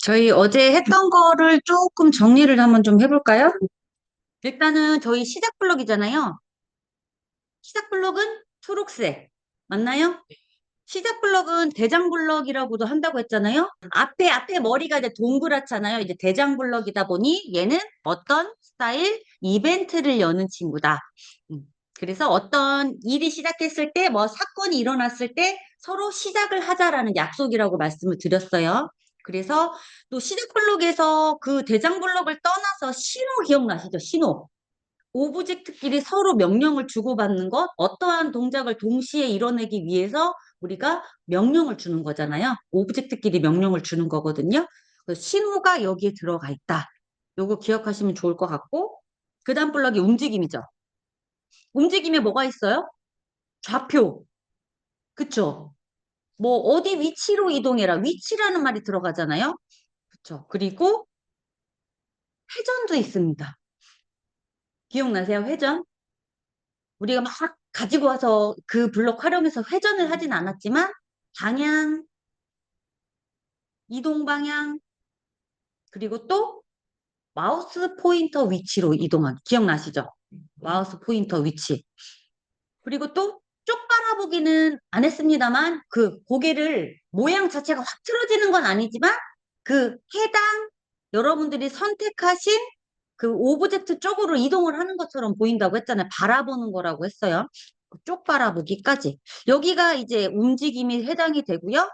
저희 어제 했던 거를 조금 정리를 한번 좀 해볼까요? 일단은 저희 시작 블럭이잖아요. 시작 블럭은 초록색. 맞나요? 시작 블럭은 대장 블럭이라고도 한다고 했잖아요. 앞에 머리가 이제 동그랗잖아요. 이제 대장 블럭이다 보니 얘는 어떤 스타일 이벤트를 여는 친구다. 음, 그래서 어떤 일이 시작했을 때, 뭐 사건이 일어났을 때 서로 시작을 하자라는 약속이라고 말씀을 드렸어요. 그래서 또 시작 블럭에서 그 대장 블럭을 떠나서 신호 기억나시죠? 신호. 오브젝트끼리 서로 명령을 주고받는 것, 어떠한 동작을 동시에 이뤄내기 위해서 우리가 명령을 주는 거잖아요. 오브젝트끼리 명령을 주는 거거든요. 그래서 신호가 여기에 들어가 있다. 요거 기억하시면 좋을 것 같고, 그 다음 블럭이 움직임이죠. 움직임에 뭐가 있어요? 좌표. 그쵸? 뭐, 어디 위치로 이동해라. 위치라는 말이 들어가잖아요. 그쵸? 그리고 회전도 있습니다. 기억나세요? 회전? 우리가 막 가지고 와서 그 블록 활용해서 회전을 하진 않았지만 방향, 이동 방향, 그리고 또 마우스 포인터 위치로 이동한 기억나시죠? 마우스 포인터 위치. 그리고 또 쪽 바라보기는 안 했습니다만 그 고개를 모양 자체가 확 틀어지는 건 아니지만 그 해당 여러분들이 선택하신 그 오브젝트 쪽으로 이동을 하는 것처럼 보인다고 했잖아요. 바라보는 거라고 했어요. 그쪽 바라보기까지. 여기가 이제 움직임이 해당이 되고요.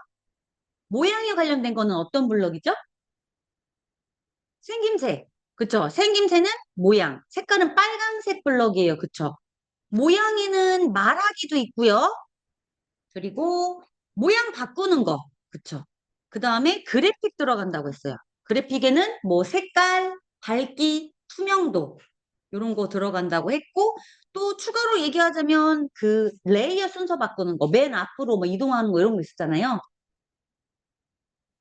모양에 관련된 거는 어떤 블럭이죠? 생김새. 그쵸? 생김새는 모양. 색깔은 빨간색 블럭이에요. 그쵸? 모양에는 말하기도 있고요. 그리고 모양 바꾸는 거. 그쵸? 그 다음에 그래픽 들어간다고 했어요. 그래픽에는 뭐 색깔, 밝기, 투명도 이런 거 들어간다고 했고 또 추가로 얘기하자면 그 레이어 순서 바꾸는 거, 맨 앞으로 뭐 이동하는 거 이런 거 있었잖아요.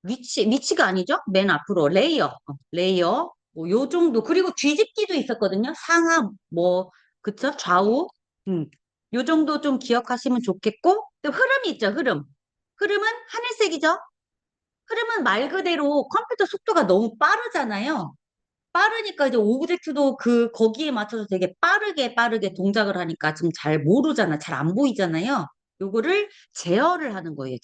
위치가 아니죠? 맨 앞으로 레이어, 레이어 뭐 요 정도. 그리고 뒤집기도 있었거든요. 상하 뭐 그쵸? 좌우. 음. 요 정도 좀 기억하시면 좋겠고 또 흐름이 있죠. 흐름은 하늘색이죠. 흐름은 말 그대로 컴퓨터 속도가 너무 빠르잖아요. 빠르니까 이제 오브젝트도 그 거기에 맞춰서 되게 빠르게 동작을 하니까 지금 잘 모르잖아. 잘 안 보이잖아요. 요거를 제어를 하는 거예요.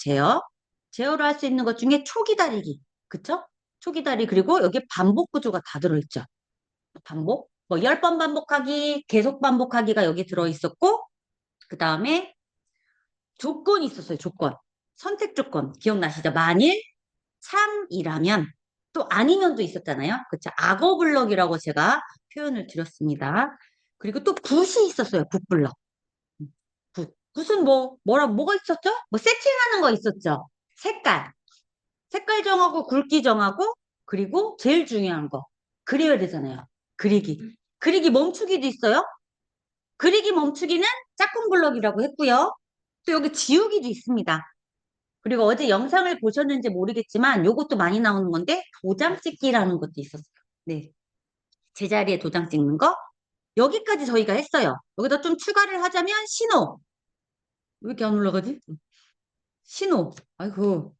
제어를 할 수 있는 것 중에 초기다리기. 그쵸? 초기다리 그리고 여기 반복 구조가 다 들어있죠. 반복. 뭐 10번 반복하기, 계속 반복하기가 여기 들어있었고 그 다음에 조건이 있었어요. 조건. 선택 조건. 기억나시죠? 만일 참이라면 또 아니면도 있었잖아요. 그쵸? 악어 블럭이라고 제가 표현을 드렸습니다. 그리고 또 굿이 있었어요. 굿 블럭. 굿. 굿은 뭐가 있었죠? 뭐 세팅하는 거 있었죠. 색깔. 색깔 정하고 굵기 정하고 그리고 제일 중요한 거. 그려야 되잖아요. 그리기. 그리기 멈추기도 있어요. 그리기 멈추기는 짝꿍 블럭이라고 했고요. 또 여기 지우기도 있습니다. 그리고 어제 영상을 보셨는지 모르겠지만 요것도 많이 나오는 건데 도장 찍기라는 것도 있었어요. 네. 제자리에 도장 찍는 거. 여기까지 저희가 했어요. 여기다 좀 추가를 하자면 신호. 왜 이렇게 안 올라가지? 신호. 아이고.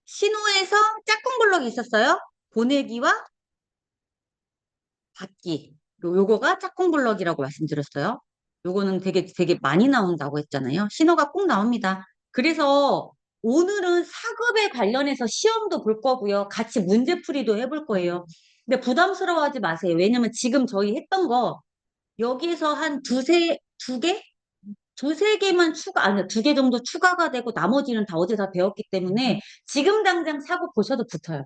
신호에서 짝꿍 블럭이 있었어요. 보내기와 받기. 요거가 짝꿍 블럭이라고 말씀드렸어요. 요거는 되게 많이 나온다고 했잖아요. 신호가 꼭 나옵니다. 그래서 오늘은 사급에 관련해서 시험도 볼 거고요. 같이 문제풀이도 해볼 거예요. 근데 부담스러워하지 마세요. 왜냐면 지금 저희 했던 거 여기에서 한 두 개? 두세 개만 아니, 두 개 정도 추가가 되고 나머지는 다 어제 다 배웠기 때문에 지금 당장 사고 보셔도 붙어요.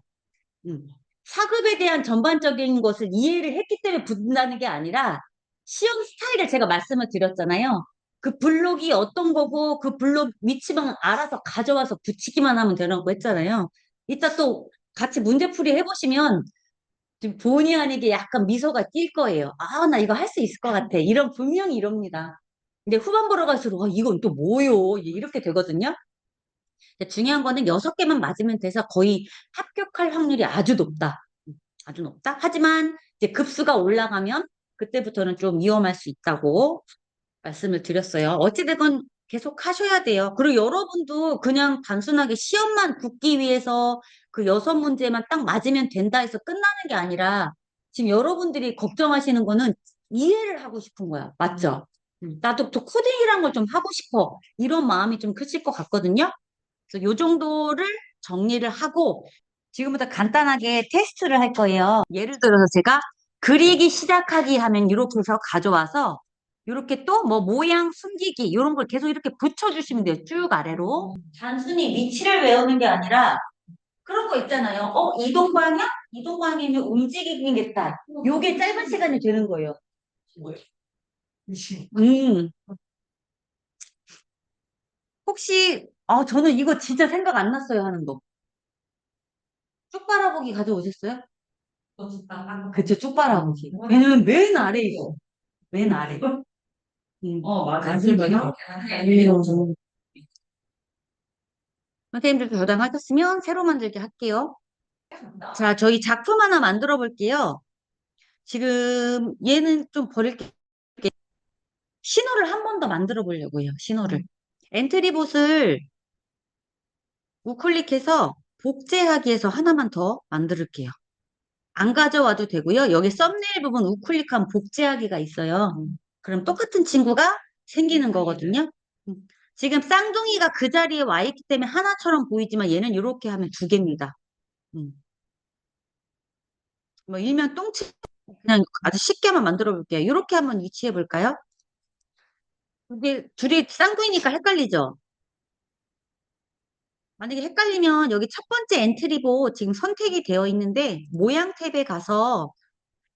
음. 사급에 대한 전반적인 것을 이해를 했기 때문에 붙는다는 게 아니라 시험 스타일을 제가 말씀을 드렸잖아요. 그 블록이 어떤 거고 그 블록 위치만 알아서 가져와서 붙이기만 하면 되라고 했잖아요. 이따 또 같이 문제풀이 해보시면 좀 본의 아니게 약간 미소가 띌 거예요. 아, 나 이거 할 수 있을 것 같아. 분명히 이럽니다. 근데 후반 보러 갈수록 이건 또 뭐요? 이렇게 되거든요. 근데 중요한 거는 6개만 맞으면 돼서 거의 합격할 확률이 아주 높다. 아주 높다. 하지만 이제 급수가 올라가면 그때부터는 좀 위험할 수 있다고 말씀을 드렸어요. 어찌되건 계속 하셔야 돼요. 그리고 여러분도 그냥 단순하게 시험만 붙기 위해서 그 6문제만 딱 맞으면 된다 해서 끝나는 게 아니라 지금 여러분들이 걱정하시는 거는 이해를 하고 싶은 거야. 맞죠? 나도 또 코딩이란 걸 좀 하고 싶어. 이런 마음이 좀 크실 것 같거든요. 그래서 요 정도를 정리를 하고 지금부터 간단하게 테스트를 할 거예요. 예를 들어서 제가 그리기 시작하기 하면 이렇게 해서 가져와서 이렇게 또 뭐 모양 숨기기 이런 걸 계속 이렇게 붙여주시면 돼요. 쭉 아래로. 단순히 위치를 외우는 게 아니라 그런 거 있잖아요. 이동 방향? 이동 방향이면 움직이겠다. 요게 짧은 시간이 되는 거예요. 음, 혹시, 저는 이거 진짜 생각 안 났어요 하는 거. 쭉 바라보기 가져오셨어요? 그쵸, 쭉 바라보기. 왜냐면 맨 아래 있어. 맨 아래. 맞아. 선생님들도 저장하셨으면 새로 만들기 할게요. 자, 저희 작품 하나 만들어 볼게요. 지금 얘는 좀 버릴게요. 신호를 한 번 더 만들어 보려고요. 신호를. 엔트리봇을 우클릭해서 복제하기에서 하나만 더 만들게요. 안 가져와도 되고요. 여기 썸네일 부분 우클릭하면 복제하기가 있어요. 그럼 똑같은 친구가 생기는 거거든요. 음. 지금 쌍둥이가 그 자리에 와 있기 때문에 하나처럼 보이지만 얘는 이렇게 하면 두 개입니다. 음. 뭐 일명 똥치 그냥 아주 쉽게만 만들어 볼게요. 이렇게 한번 위치해 볼까요? 이게 둘이 쌍둥이니까 헷갈리죠? 만약에 헷갈리면 여기 첫 번째 엔트리보 지금 선택이 되어 있는데 모양 탭에 가서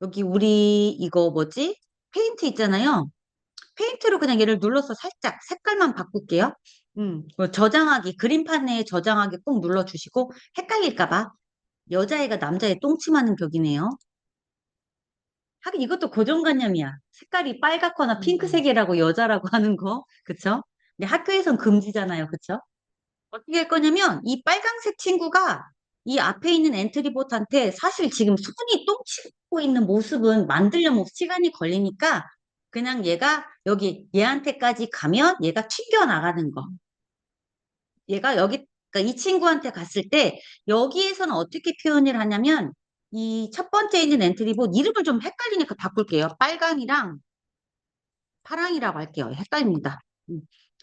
여기 우리 이거 뭐지? 페인트 있잖아요. 페인트로 그냥 얘를 눌러서 살짝 색깔만 바꿀게요. 뭐 저장하기, 그림판에 저장하기 꼭 눌러주시고 헷갈릴까 봐. 여자애가 남자애 똥침하는 격이네요. 하긴 이것도 고정관념이야. 색깔이 빨갛거나 핑크색이라고 여자라고 하는 거. 그쵸? 근데 학교에선 금지잖아요. 그쵸? 어떻게 할 거냐면 이 빨강색 친구가 이 앞에 있는 엔트리봇한테 사실 지금 손이 똥치고 있는 모습은 만들려면 시간이 걸리니까 그냥 얘가 여기 얘한테까지 가면 얘가 튕겨 나가는 거. 얘가 여기 그러니까 이 친구한테 갔을 때 여기에서는 어떻게 표현을 하냐면 이 첫 번째 있는 엔트리봇 이름을 좀 헷갈리니까 바꿀게요. 빨강이랑 파랑이라고 할게요. 헷갈립니다.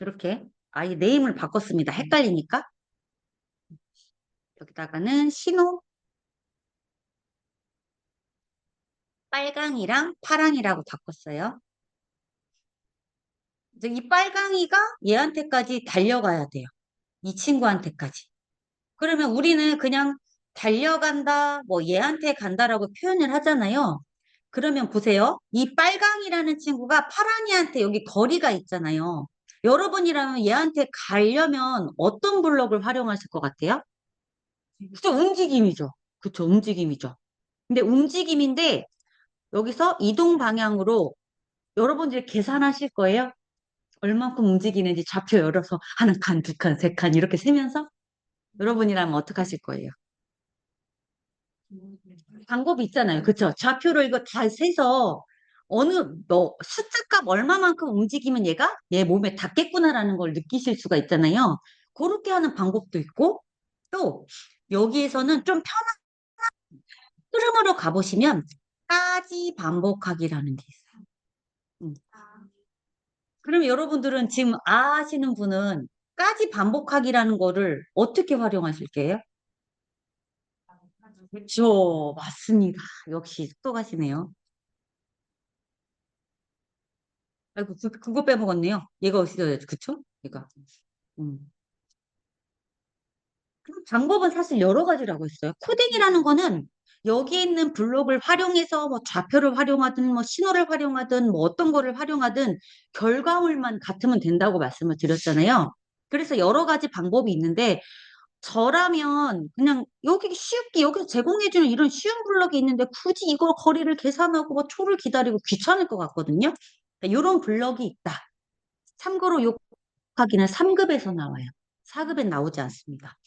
이렇게 아예 네임을 바꿨습니다. 헷갈리니까. 여기다가는 신호 빨강이랑 파랑이라고 바꿨어요. 이제 이 빨강이가 얘한테까지 달려가야 돼요. 이 친구한테까지. 그러면 우리는 그냥 달려간다, 뭐 얘한테 간다라고 표현을 하잖아요. 그러면 보세요. 이 빨강이라는 친구가 파랑이한테 여기 거리가 있잖아요. 여러분이라면 얘한테 가려면 어떤 블럭을 활용하실 것 같아요? 그쵸, 움직임이죠. 그쵸, 움직임이죠. 근데 움직임인데 여기서 이동 방향으로 여러분들이 계산하실 거예요. 얼만큼 움직이는지 좌표 열어서 한 칸, 두 칸, 세 칸 이렇게 세면서 여러분이라면 어떻게 하실 거예요? 방법이 있잖아요. 그쵸? 좌표를 이거 다 세서 숫자값 얼마만큼 움직이면 얘가 얘 몸에 닿겠구나라는 걸 느끼실 수가 있잖아요. 그렇게 하는 방법도 있고 또 여기에서는 좀 편한 흐름으로 가보시면 까지 반복하기라는 게 있어요. 음. 그럼 여러분들은 지금 하시는 분은 까지 반복하기라는 거를 어떻게 활용하실게요? 그렇죠. 맞습니다. 역시 똑똑하시네요. 아이고, 그거 빼먹었네요. 얘가 어디서, 그쵸? 얘가. 음. 그럼 방법은 사실 여러 가지라고 했어요. 코딩이라는 거는 여기 있는 블록을 활용해서 뭐 좌표를 활용하든 뭐 신호를 활용하든 뭐 어떤 거를 활용하든 결과물만 같으면 된다고 말씀을 드렸잖아요. 그래서 여러 가지 방법이 있는데 저라면 그냥 여기 쉽게 여기서 제공해주는 이런 쉬운 블럭이 있는데 굳이 이걸 거리를 계산하고 뭐 초를 기다리고 귀찮을 것 같거든요. 이런 블럭이 있다. 참고로 요 하기는 3급에서 나와요. 4급엔 나오지 않습니다.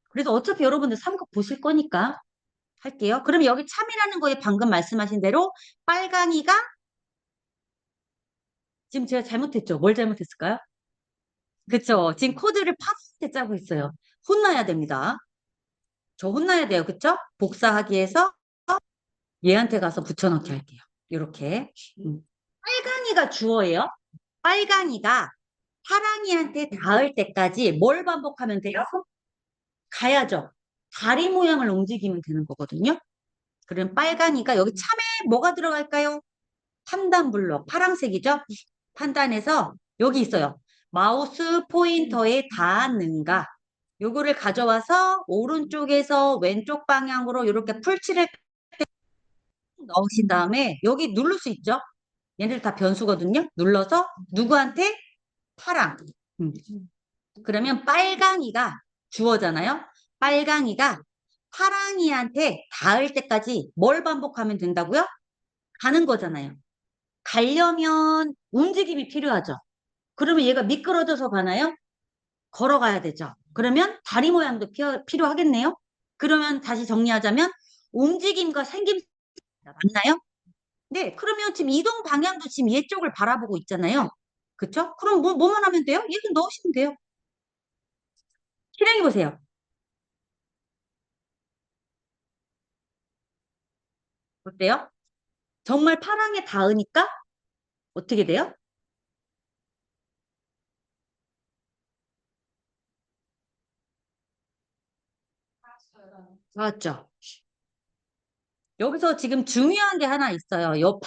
그래서 어차피 여러분들 3급 보실 거니까 할게요. 그럼 여기 참이라는 거에 방금 말씀하신 대로 빨강이가 지금 제가 잘못했죠? 뭘 잘못했을까요? 그쵸? 지금 코드를 파랗게 짜고 있어요. 혼나야 됩니다. 저 혼나야 돼요. 그쵸? 복사하기 해서 얘한테 가서 붙여넣기 할게요. 이렇게. 빨강이가 주어예요. 빨강이가 파랑이한테 닿을 때까지 뭘 반복하면 돼요? 가야죠. 다리 모양을 움직이면 되는 거거든요. 그럼 빨강이가 여기 참에 뭐가 들어갈까요? 판단 블록, 파란색이죠? 판단해서 여기 있어요. 마우스 포인터에 닿았는가? 요거를 가져와서 오른쪽에서 왼쪽 방향으로 이렇게 풀칠을 넣으신 다음에 여기 누를 수 있죠? 얘네들 다 변수거든요. 눌러서 누구한테? 파랑. 음. 그러면 빨강이가 주어잖아요. 빨강이가 파랑이한테 닿을 때까지 뭘 반복하면 된다고요? 가는 거잖아요. 가려면 움직임이 필요하죠. 그러면 얘가 미끄러져서 가나요? 걸어가야 되죠. 그러면 다리 모양도 필요하겠네요. 그러면 다시 정리하자면 움직임과 생김 맞나요? 네, 그러면 지금 이동 방향도 지금 얘 쪽을 바라보고 있잖아요. 그쵸? 그럼 뭐만 하면 돼요? 얘를 넣으시면 돼요. 실행해 보세요. 어때요? 정말 파랑에 닿으니까 어떻게 돼요? 맞죠? 여기서 지금 중요한 게 하나 있어요. 요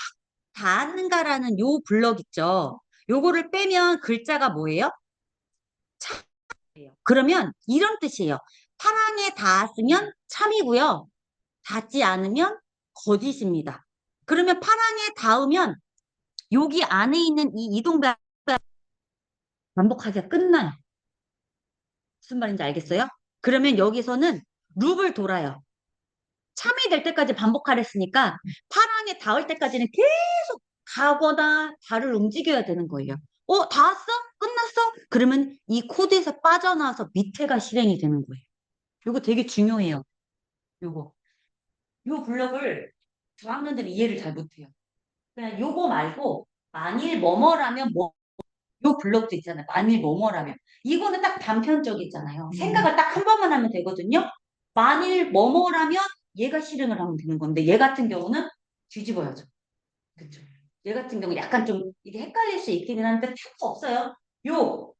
닿는가라는 요 블럭 있죠? 요거를 빼면 글자가 뭐예요? 참이에요. 그러면 이런 뜻이에요. 파랑에 닿았으면 참이고요. 닿지 않으면 거짓입니다. 그러면 파랑에 닿으면 여기 안에 있는 이 이동배 반복하기가 끝나요. 무슨 말인지 알겠어요? 그러면 여기서는 룹을 돌아요. 참이 될 때까지 반복하랬으니까 파랑에 닿을 때까지는 계속 가거나 발을 움직여야 되는 거예요. 닿았어? 끝났어? 그러면 이 코드에서 빠져나와서 밑에가 실행이 되는 거예요. 이거 되게 중요해요. 요거. 요 블럭을 저학년들이 이해를 잘 못해요. 그냥 요거 말고 만일 뭐뭐라면 뭐, 요 블럭도 있잖아요. 만일 뭐뭐라면. 이거는 딱 단편적이잖아요. 생각을 딱 한 번만 하면 되거든요. 만일 뭐뭐라면 얘가 실행을 하면 되는 건데 얘 같은 경우는 뒤집어야죠. 그쵸? 얘 같은 경우 약간 좀 이게 헷갈릴 수 있기는 한데 필요 없어요. 요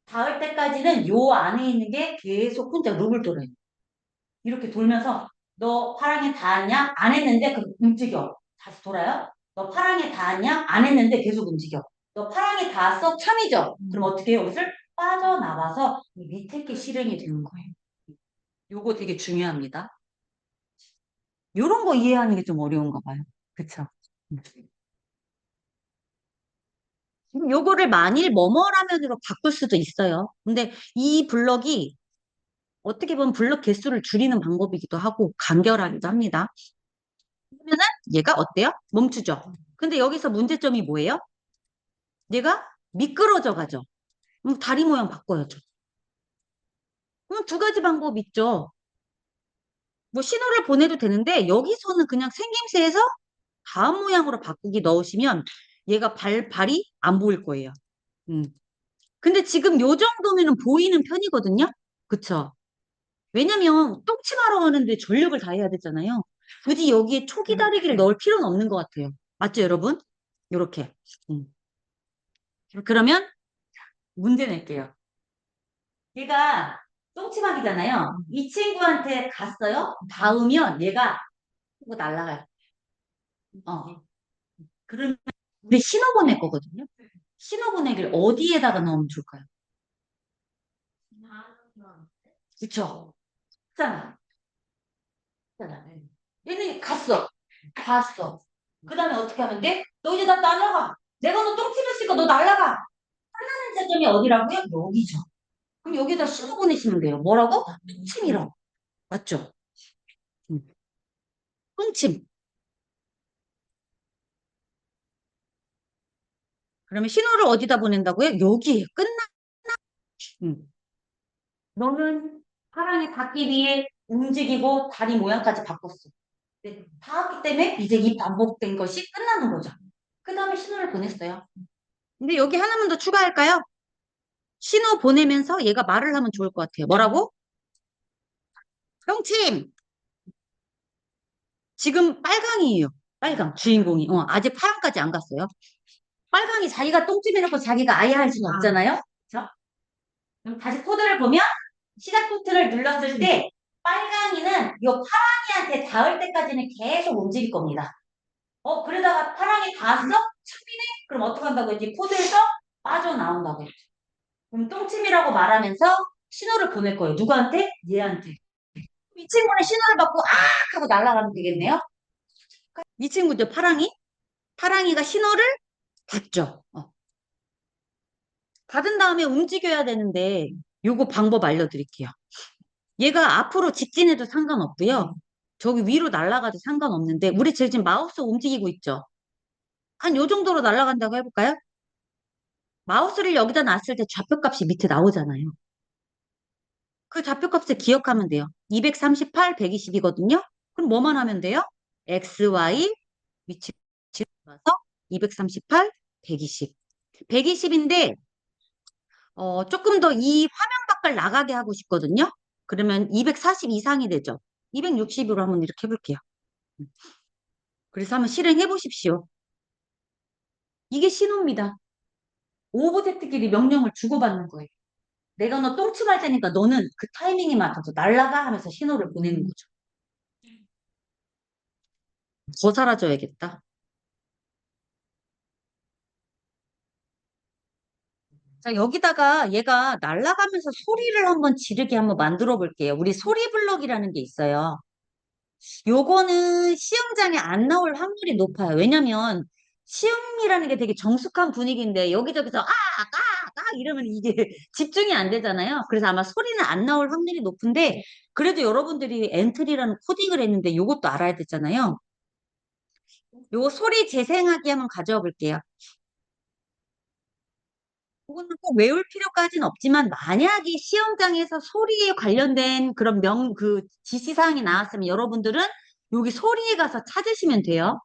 닿을 때까지는 요 안에 있는 게 계속 혼자 룹을 돌아요. 이렇게 돌면서 너 파랑에 닿았냐? 안 했는데 그 움직여. 다시 돌아요. 너 파랑에 닿았냐? 안 했는데 계속 움직여. 너 파랑에 닿았어? 참이죠? 그럼 어떻게 해요? 여기서 빠져나와서 이 밑에 게 실행이 되는 거예요. 요거 되게 중요합니다. 요런 거 이해하는 게 좀 어려운가 봐요. 그쵸? 요거를 만일 뭐뭐라면으로 바꿀 수도 있어요. 근데 이 블럭이 어떻게 보면 블럭 개수를 줄이는 방법이기도 하고 간결하기도 합니다. 그러면은 얘가 어때요? 멈추죠. 근데 여기서 문제점이 뭐예요? 얘가 미끄러져 가죠. 그럼 다리 모양 바꿔야죠. 그럼 두 가지 방법 있죠. 뭐 신호를 보내도 되는데 여기서는 그냥 생김새에서 다음 모양으로 바꾸기 넣으시면 얘가 발이 안 보일 거예요. 음. 근데 지금 요 정도면은 보이는 편이거든요. 그쵸? 왜냐면 똥침하러 가는데 전력을 다해야 되잖아요. 굳이 여기에 초기 다리기를 넣을 필요는 없는 것 같아요. 맞죠, 여러분? 요렇게. 음. 그러면 문제 낼게요. 얘가 똥침하기잖아요. 이 친구한테 갔어요? 닿으면 얘가 이거 날아가요. 어. 그러면 우리 신호 보낼 거거든요. 신호 보내기를 어디에다가 넣으면 좋을까요? 그쵸? 있잖아. 있잖아. 얘는 갔어. 갔어. 그 다음에 어떻게 하면 돼? 너 이제 나 날아가. 내가 너 똥침했으니까 너 날아가. 하는 지점이 어디라고요? 여기죠. 그럼 여기다 신호 보내시면 돼요. 뭐라고? 똥침이라고. 맞죠? 음. 똥침. 그러면 신호를 어디다 보낸다고요? 여기에 끝나. 음. 너는 사랑에 닿기 위해 움직이고 다리 모양까지 바꿨어. 네, 닿았기 때문에 이제 이 반복된 것이 끝나는 거죠. 그 다음에 신호를 보냈어요. 근데 여기 하나만 더 추가할까요? 신호 보내면서 얘가 말을 하면 좋을 것 같아요. 뭐라고? 똥침! 지금 빨강이에요. 빨강, 주인공이. 아직 파랑까지 안 갔어요. 빨강이 자기가 똥침해놓고 자기가 아야 할 수는 없잖아요. 그쵸? 그럼 다시 코드를 보면 시작 버튼을 눌렀을 때 빨강이는 요 파랑이한테 닿을 때까지는 계속 움직일 겁니다. 그러다가 파랑이 닿았어? 참이네? 그럼 어떻게 한다고 했지? 코드에서 빠져나온다고 했죠. 그럼 똥침이라고 말하면서 신호를 보낼 거예요. 누구한테? 얘한테. 이 친구는 신호를 받고 악 하고 날아가면 되겠네요. 이 친구죠, 파랑이. 파랑이가 신호를 받죠. 받은 다음에 움직여야 되는데 요거 방법 알려드릴게요. 얘가 앞으로 직진해도 상관없고요. 저기 위로 날아가도 상관없는데 우리 지금 마우스 움직이고 있죠. 한 요 정도로 날아간다고 해볼까요? 마우스를 여기다 놨을 때 좌표값이 밑에 나오잖아요. 그 좌표값을 기억하면 돼요. 238, 120이거든요. 그럼 뭐만 하면 돼요? X, Y 위치로 가서 238, 120. 120인데 조금 더 이 화면 밖을 나가게 하고 싶거든요. 그러면 240 이상이 되죠. 260으로 한번 이렇게 해볼게요. 그래서 한번 실행해 보십시오. 이게 신호입니다. 오브젝트끼리 명령을 주고받는 거예요. 내가 너 똥침할 테니까 너는 그 타이밍에 맞춰서 날라가 하면서 신호를 보내는 거죠. 더 사라져야겠다. 자, 여기다가 얘가 날아가면서 소리를 한번 지르게 한번 만들어 볼게요. 우리 소리 블럭이라는 게 있어요. 요거는 시험장에 안 나올 확률이 높아요. 왜냐면 시험이라는 게 되게 정숙한 분위기인데 여기저기서 이러면 이게 집중이 안 되잖아요. 그래서 아마 소리는 안 나올 확률이 높은데 그래도 여러분들이 엔트리라는 코딩을 했는데 요것도 알아야 되잖아요. 요 소리 재생하기 한번 가져와 볼게요. 그거는 꼭 외울 필요까지는 없지만 만약에 시험장에서 소리에 관련된 그런 지시사항이 나왔으면 여러분들은 여기 소리에 가서 찾으시면 돼요.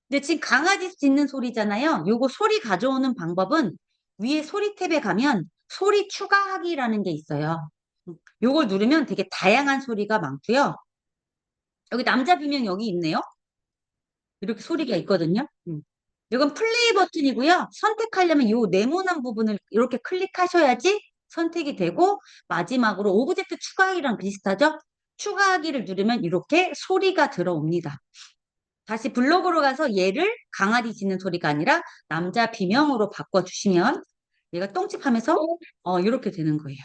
근데 지금 강아지 짖는 소리잖아요. 요거 소리 가져오는 방법은 위에 소리 탭에 가면 소리 추가하기라는 게 있어요. 요걸 누르면 되게 다양한 소리가 많고요. 여기 남자 비명 여기 있네요. 이렇게 소리가 있거든요. 이건 플레이 버튼이고요. 선택하려면 요 네모난 부분을 이렇게 클릭하셔야지 선택이 되고 마지막으로 오브젝트 추가하기랑 비슷하죠? 추가하기를 누르면 이렇게 소리가 들어옵니다. 다시 블록으로 가서 얘를 강아지 짖는 소리가 아니라 남자 비명으로 바꿔주시면 얘가 똥집하면서 이렇게 되는 거예요.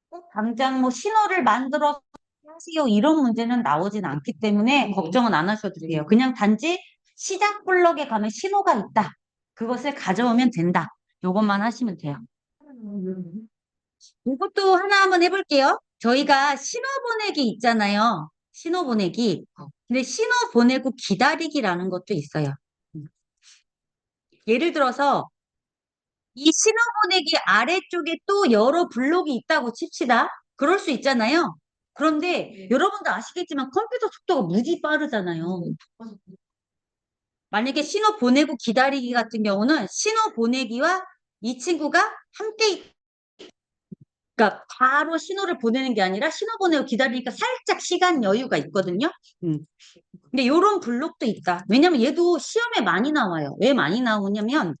꼭 당장 뭐 신호를 만들어서 하세요 이런 문제는 나오진 않기 때문에 걱정은 안 하셔도 돼요. 그냥 단지 시작 블럭에 가면 신호가 있다. 그것을 가져오면 된다. 요것만 하시면 돼요. 이것도 하나 한번 해볼게요. 저희가 신호 보내기 있잖아요. 신호 보내기. 근데 신호 보내고 기다리기라는 것도 있어요. 예를 들어서 이 신호 보내기 아래쪽에 또 여러 블록이 있다고 칩시다. 그럴 수 있잖아요. 그런데 여러분도 아시겠지만 컴퓨터 속도가 무지 빠르잖아요. 만약에 신호 보내고 기다리기 같은 경우는 신호 보내기와 이 친구가 함께 그러니까 바로 신호를 보내는 게 아니라 신호 보내고 기다리니까 살짝 시간 여유가 있거든요. 음. 근데 요런 블록도 있다. 왜냐면 얘도 시험에 많이 나와요. 왜 많이 나오냐면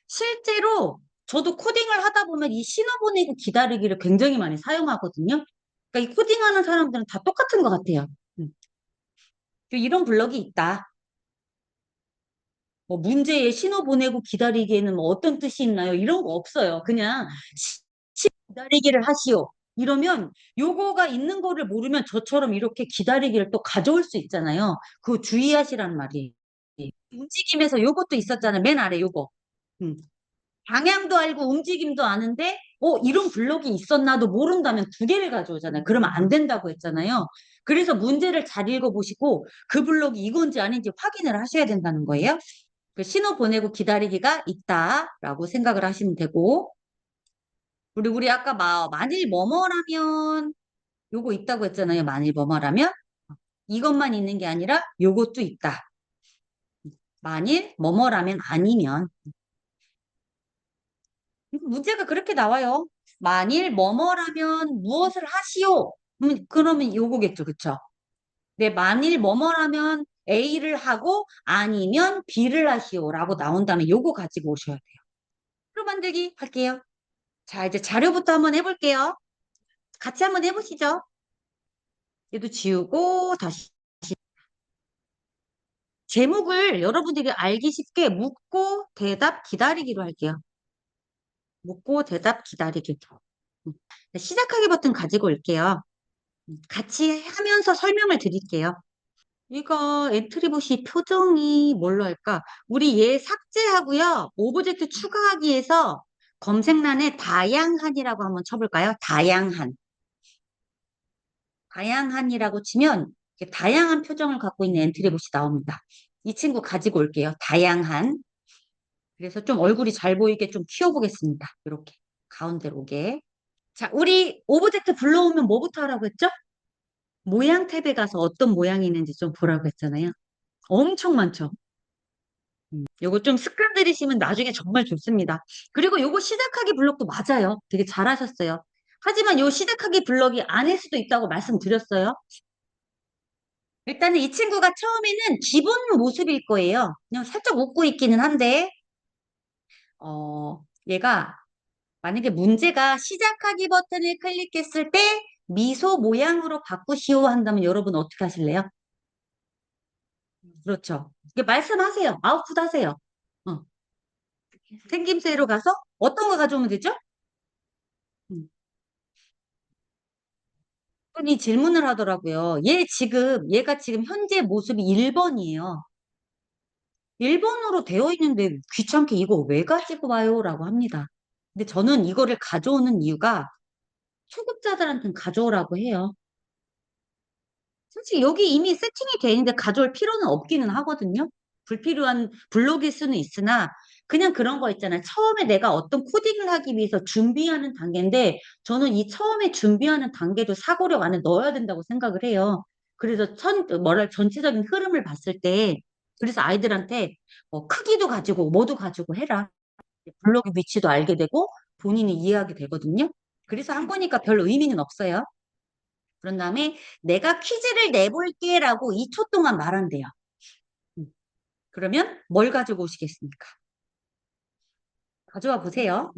실제로 저도 코딩을 하다 보면 이 신호 보내고 기다리기를 굉장히 많이 사용하거든요. 그러니까 이 코딩하는 사람들은 다 똑같은 것 같아요. 음. 이런 블럭이 있다. 뭐 문제에 신호 보내고 기다리기에는 뭐 어떤 뜻이 있나요? 이런 거 없어요. 그냥 기다리기를 하시오. 이러면 요거가 있는 거를 모르면 저처럼 이렇게 기다리기를 또 가져올 수 있잖아요. 그거 주의하시란 말이에요. 움직임에서 요것도 있었잖아요. 맨 아래 요거. 음. 방향도 알고 움직임도 아는데 이런 블록이 있었나도 모른다면 두 개를 가져오잖아요. 그러면 안 된다고 했잖아요. 그래서 문제를 잘 읽어보시고 그 블록이 이건지 아닌지 확인을 하셔야 된다는 거예요. 그 신호 보내고 기다리기가 있다라고 생각을 하시면 되고 그리고 우리 아까 만일 뭐뭐라면 요거 있다고 했잖아요. 만일 뭐뭐라면 이것만 있는 게 아니라 요것도 있다. 만일 뭐뭐라면 아니면 문제가 그렇게 나와요. 만일 뭐뭐라면 무엇을 하시오? 그러면 요거겠죠, 그쵸? 네, 만일 뭐뭐라면 A를 하고 아니면 B를 하시오라고 나온다면 요거 가지고 오셔야 돼요. 표로 만들기 할게요. 자, 이제 자료부터 한번 해볼게요. 같이 한번 해보시죠. 얘도 지우고 다시 제목을 여러분들이 알기 쉽게 묻고 대답 기다리기로 할게요. 묻고 대답 기다리기. 음. 시작하기 버튼 가지고 올게요. 같이 하면서 설명을 드릴게요. 이거 엔트리봇이 표정이 뭘로 할까? 우리 얘 삭제하고요. 오브젝트 추가하기 위해서 검색란에 다양한이라고 한번 쳐볼까요? 다양한. 다양한이라고 치면 이렇게 다양한 표정을 갖고 있는 엔트리봇이 나옵니다. 이 친구 가지고 올게요. 다양한. 그래서 좀 얼굴이 잘 보이게 좀 키워보겠습니다. 이렇게 가운데로 오게. 자, 우리 오브젝트 불러오면 뭐부터 하라고 했죠? 모양 탭에 가서 어떤 모양이 있는지 좀 보라고 했잖아요. 엄청 많죠? 요거 좀 습관 들이시면 나중에 정말 좋습니다. 그리고 요거 시작하기 블럭도 맞아요. 되게 잘하셨어요. 하지만 요 시작하기 블럭이 아닐 수도 있다고 말씀드렸어요. 일단은 이 친구가 처음에는 기본 모습일 거예요. 그냥 살짝 웃고 있기는 한데, 얘가 만약에 문제가 시작하기 버튼을 클릭했을 때 미소 모양으로 바꾸시오 한다면 여러분 어떻게 하실래요? 그렇죠. 이게 말씀하세요. 아웃풋 하세요. 어. 생김새로 가서 어떤 거 가져오면 되죠? 음. 분이 질문을 하더라고요. 얘가 지금 현재 모습이 1번이에요. 1번으로 되어 있는데 귀찮게 이거 왜 가지고 와요? 라고 합니다. 근데 저는 이거를 가져오는 이유가 초급자들한테는 가져오라고 해요. 솔직히 여기 이미 세팅이 돼 있는데 가져올 필요는 없기는 하거든요. 불필요한 블록일 수는 있으나 그냥 그런 거 있잖아요. 처음에 내가 어떤 코딩을 하기 위해서 준비하는 단계인데 저는 이 처음에 준비하는 단계도 사고력 안에 넣어야 된다고 생각을 해요. 그래서 전체적인 흐름을 봤을 때 그래서 아이들한테 크기도 가지고 뭐도 가지고 해라. 블록의 위치도 알게 되고 본인이 이해하게 되거든요. 그래서 한 거니까 별 의미는 없어요. 그런 다음에 내가 퀴즈를 내볼게라고 2초 동안 말한대요. 음, 그러면 뭘 가지고 오시겠습니까? 가져와 보세요.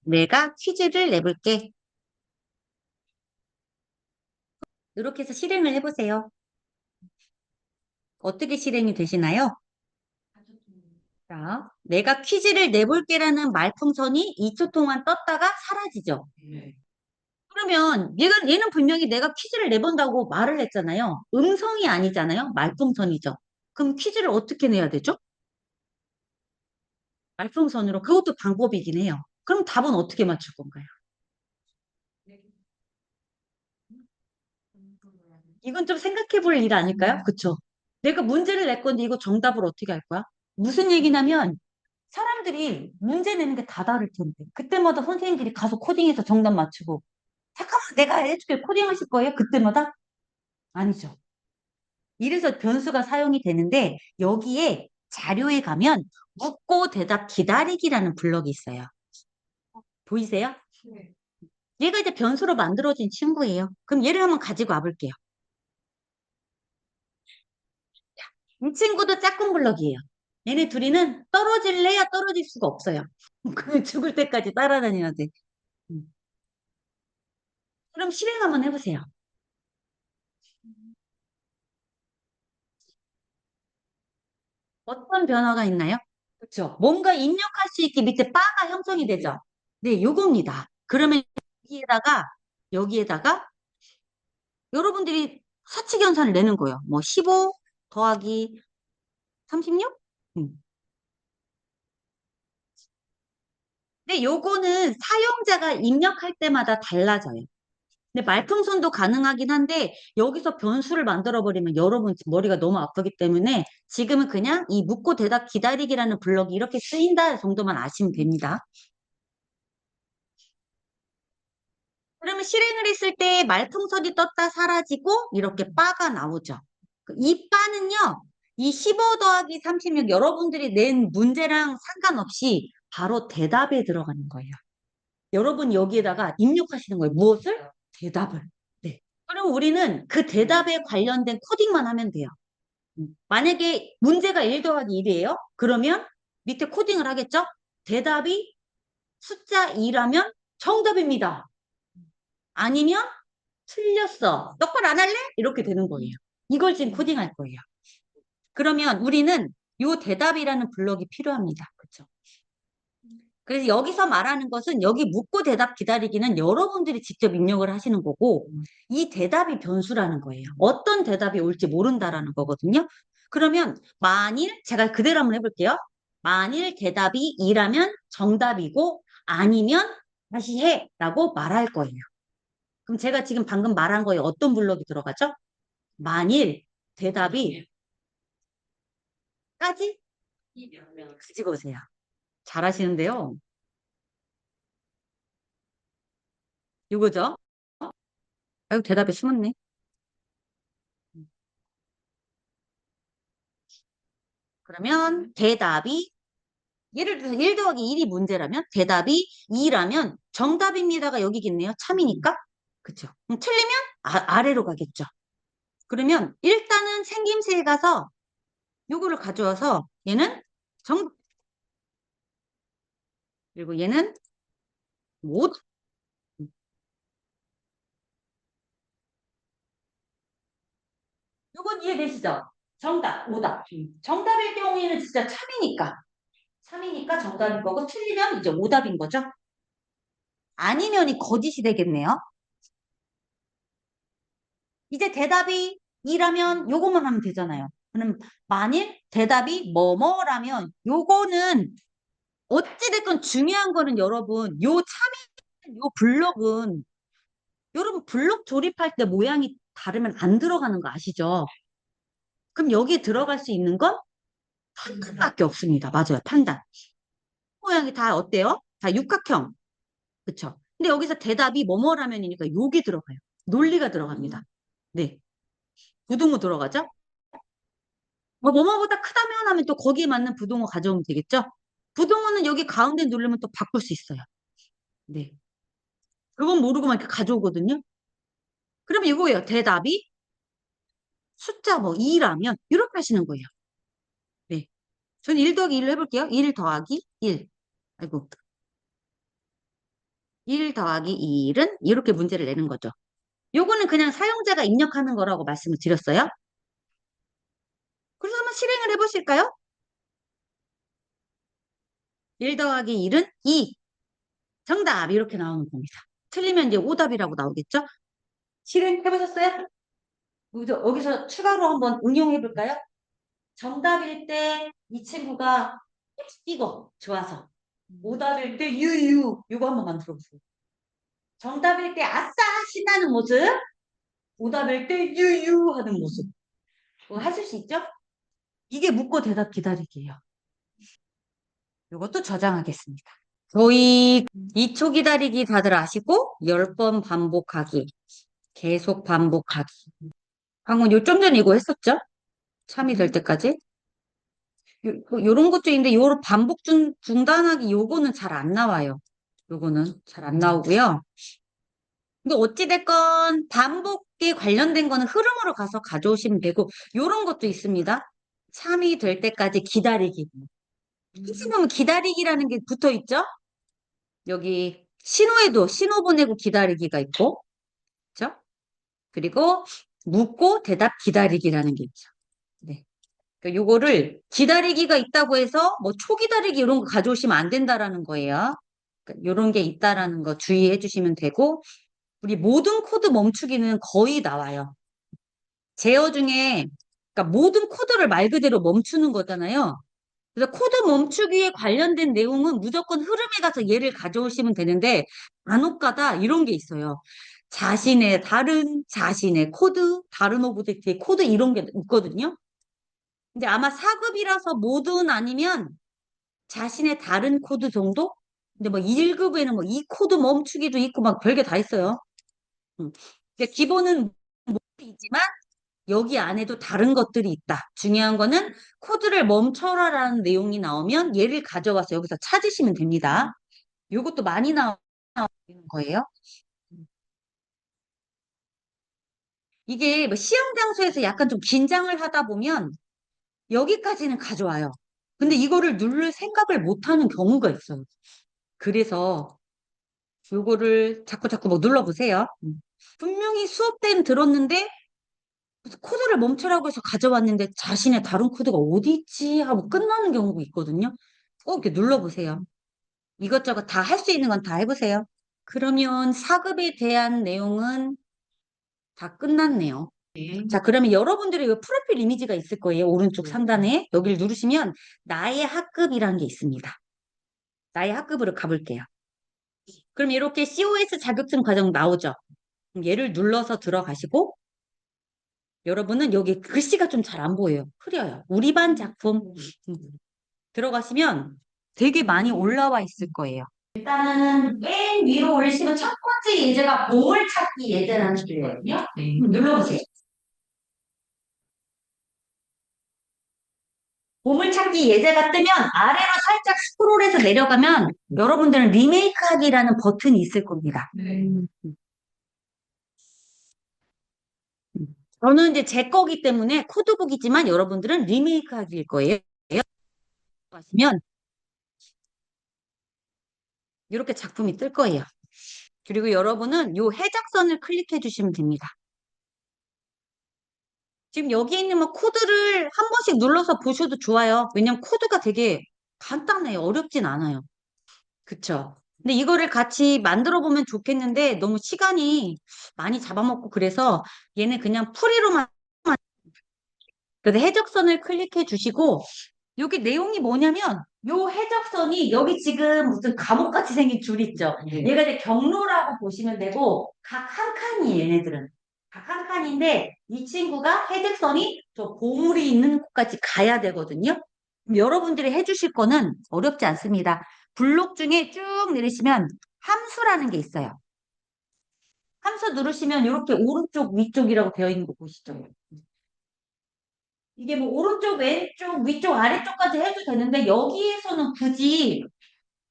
내가 퀴즈를 내볼게. 이렇게 해서 실행을 해보세요. 어떻게 실행이 되시나요? 자, 내가 퀴즈를 내볼게라는 말풍선이 2초 동안 떴다가 사라지죠. 그러면 얘는 분명히 내가 퀴즈를 내본다고 말을 했잖아요. 음성이 아니잖아요. 말풍선이죠. 그럼 퀴즈를 어떻게 내야 되죠? 말풍선으로. 그것도 방법이긴 해요. 그럼 답은 어떻게 맞출 건가요? 이건 좀 생각해 볼 일 아닐까요? 그쵸? 내가 문제를 낼 건데 이거 정답을 어떻게 할 거야? 무슨 얘기냐면 사람들이 문제 내는 게 다 다를 텐데 그때마다 선생님들이 가서 코딩해서 정답 맞추고 잠깐만 내가 해줄게 코딩하실 거예요? 그때마다? 아니죠. 이래서 변수가 사용이 되는데 여기에 자료에 가면 묻고 대답 기다리기라는 블럭이 있어요. 보이세요? 얘가 이제 변수로 만들어진 친구예요. 그럼 얘를 한번 가지고 와볼게요. 이 친구도 짝꿍 블럭이에요. 얘네 둘이는 떨어질래야 떨어질 수가 없어요. 그냥 죽을 때까지 따라다녀야 돼. 음. 그럼 실행 한번 해보세요. 어떤 변화가 있나요? 그렇죠. 뭔가 입력할 수 있게 밑에 바가 형성이 되죠. 네, 요겁니다. 그러면 여기에다가 여러분들이 사칙연산을 내는 거예요. 뭐 15 더하기 36? 근데 요거는 사용자가 입력할 때마다 달라져요. 근데 말풍선도 가능하긴 한데 여기서 변수를 만들어 버리면 여러분 머리가 너무 아프기 때문에 지금은 그냥 이 묻고 대답 기다리기라는 블럭이 이렇게 쓰인다 정도만 아시면 됩니다. 그러면 실행을 했을 때 말풍선이 떴다 사라지고 이렇게 바가 나오죠. 이 바는요. 이 15 더하기 36 여러분들이 낸 문제랑 상관없이 바로 대답에 들어가는 거예요. 여러분 여기에다가 입력하시는 거예요. 무엇을? 대답을. 네. 그럼 우리는 그 대답에 관련된 코딩만 하면 돼요. 만약에 문제가 1 더하기 1이에요? 그러면 밑에 코딩을 하겠죠? 대답이 숫자 2라면 정답입니다. 아니면 틀렸어. 똑바로 안 할래? 이렇게 되는 거예요. 이걸 지금 코딩할 거예요. 그러면 우리는 요 대답이라는 블럭이 필요합니다. 그렇죠? 그래서 여기서 말하는 것은 여기 묻고 대답 기다리기는 여러분들이 직접 입력을 하시는 거고 이 대답이 변수라는 거예요. 어떤 대답이 올지 모른다라는 거거든요. 그러면 만일 제가 그대로 한번 해볼게요. 만일 대답이 2라면 정답이고 아니면 다시 해 라고 말할 거예요. 그럼 제가 지금 방금 말한 거에 어떤 블럭이 들어가죠? 만일 대답이 까지? 가지고 오세요. 잘하시는데요. 이거죠? 아유, 대답이 숨었네. 그러면 대답이 예를 들어서 1 더하기 1이 문제라면 대답이 2라면 정답입니다가 여기겠네요. 참이니까. 그쵸? 틀리면 아래로 가겠죠. 그러면 일단은 생김새에 가서 요거를 가져와서 얘는 그리고 얘는 못. 요건 이해되시죠? 정답, 오답. 정답일 경우에는 진짜 참이니까. 참이니까 정답인 거고 틀리면 이제 오답인 거죠. 아니면이 거짓이 되겠네요. 이제 대답이 2라면 요것만 하면 되잖아요. 그럼 만일 대답이 뭐뭐라면 요거는 어찌됐건 중요한 거는 여러분 요 참여 요 블럭은 여러분 블럭 조립할 때 모양이 다르면 안 들어가는 거 아시죠? 그럼 여기에 들어갈 수 있는 건 판단밖에 없습니다. 맞아요. 판단. 모양이 다 어때요? 다 육각형. 그쵸? 근데 여기서 대답이 뭐뭐라면이니까 요게 들어가요. 논리가 들어갑니다. 네. 부등호 들어가죠? 뭐뭐보다 크다면 하면 또 거기에 맞는 부등호 가져오면 되겠죠? 부등호는 여기 가운데 누르면 또 바꿀 수 있어요. 네. 그건 모르고만 이렇게 가져오거든요. 그럼 이거예요. 대답이 숫자 뭐 2라면 이렇게 하시는 거예요. 네. 저는 1 더하기 1로 해볼게요. 1 더하기 1. 아이고. 1 더하기 1은 이렇게 문제를 내는 거죠. 요거는 그냥 사용자가 입력하는 거라고 말씀을 드렸어요. 그래서 한번 실행을 해보실까요? 1 더하기 1은 2. 정답 이렇게 나오는 겁니다. 틀리면 이제 오답이라고 나오겠죠? 실행해보셨어요? 여기서 추가로 한번 응용해 볼까요? 정답일 때 이 친구가 이거 좋아서 오답일 때 유유 이거 한번 만들어 보세요. 정답일 때 아싸 신나는 모습 오답일 때 유유 하는 모습 그거 하실 수 있죠? 이게 묻고 대답 기다리기예요. 이것도 저장하겠습니다. 저희 2초 기다리기 다들 아시고 10번 반복하기 계속 반복하기 방금 요좀 전에 이거 했었죠? 참이 될 때까지 요런 것도 있는데 요런 반복 중단하기 요거는 잘 안 나와요. 요거는 잘 안 나오고요. 근데 어찌됐건 반복에 관련된 거는 흐름으로 가서 가져오시면 되고 요런 것도 있습니다. 참이 될 때까지 기다리기. 혹시 보면 기다리기라는 게 붙어 있죠? 여기 신호에도 신호 보내고 기다리기가 있고 그렇죠? 그리고 묻고 대답 기다리기라는 게 있죠. 네. 그러니까 요거를 기다리기가 있다고 해서 뭐 초기다리기 이런 거 가져오시면 안 된다라는 거예요. 그러니까 요런 게 있다라는 거 주의해 주시면 되고 우리 모든 코드 멈추기는 거의 나와요. 제어 중에 그러니까 모든 코드를 말 그대로 멈추는 거잖아요. 그래서 코드 멈추기에 관련된 내용은 무조건 흐름에 가서 얘를 가져오시면 되는데 간혹가다 이런 게 있어요. 다른 자신의 코드, 다른 오브젝트의 코드 이런 게 있거든요. 근데 아마 4급이라서 모든 아니면 자신의 다른 코드 정도? 근데 뭐 1급에는 뭐 이 코드 멈추기도 있고 막 별게 다 있어요. 근데 기본은 이지만 여기 안에도 다른 것들이 있다. 중요한 거는 코드를 멈춰라라는 내용이 나오면 얘를 가져와서 여기서 찾으시면 됩니다. 요것도 많이 나오는 거예요. 이게 뭐 시험 장소에서 약간 좀 긴장을 하다 보면 여기까지는 가져와요. 근데 이거를 누를 생각을 못 하는 경우가 있어요. 그래서 요거를 자꾸 뭐 눌러보세요. 분명히 수업 때는 들었는데 그래서 코드를 멈추라고 해서 가져왔는데 자신의 다른 코드가 어디 있지 하고 끝나는 경우가 있거든요. 꼭 이렇게 눌러보세요. 이것저것 다 할 수 있는 건 다 해보세요. 그러면 4급에 대한 내용은 다 끝났네요. 자, 그러면 여러분들의 이 프로필 이미지가 있을 거예요. 오른쪽 상단에. 여기를 누르시면 나의 학급이라는 게 있습니다. 나의 학급으로 가볼게요. 그럼 이렇게 COS 자격증 과정 나오죠? 그럼 얘를 눌러서 들어가시고 여러분은 여기 글씨가 좀 잘 안 보여요. 흐려요. 우리 반 작품 들어가시면 되게 많이 올라와 있을 거예요. 일단은 맨 위로 올리시면 첫 번째 예제가 보물찾기 예제라는 줄이거든요. 눌러보세요. 보물찾기 예제가 뜨면 아래로 살짝 스크롤해서 내려가면 여러분들은 리메이크하기라는 버튼이 있을 겁니다. 저는 이제 제 거기 때문에 코드북이지만 여러분들은 리메이크하기일 거예요. 하시면 이렇게 작품이 뜰 거예요. 그리고 여러분은 요 해적선을 클릭해 주시면 됩니다. 지금 여기 있는 뭐 코드를 한 번씩 눌러서 보셔도 좋아요. 왜냐면 코드가 되게 간단해요. 어렵진 않아요. 그쵸? 근데 이거를 같이 만들어 보면 좋겠는데 너무 시간이 많이 잡아먹고 그래서 얘는 그냥 프리로만 그래서 해적선을 클릭해 주시고 여기 내용이 뭐냐면 요 해적선이 여기 지금 무슨 감옥같이 생긴 줄 있죠? 얘가 이제 경로라고 보시면 되고 각 한 칸이 얘네들은 각 한 칸인데 이 친구가 해적선이 저 보물이 있는 곳까지 가야 되거든요. 그럼 여러분들이 해주실 거는 어렵지 않습니다. 블록 중에 쭉 내리시면 함수라는 게 있어요. 함수 누르시면 이렇게 오른쪽 위쪽이라고 되어 있는 거 보시죠? 이게 뭐 오른쪽, 왼쪽, 위쪽, 아래쪽까지 해도 되는데 여기에서는 굳이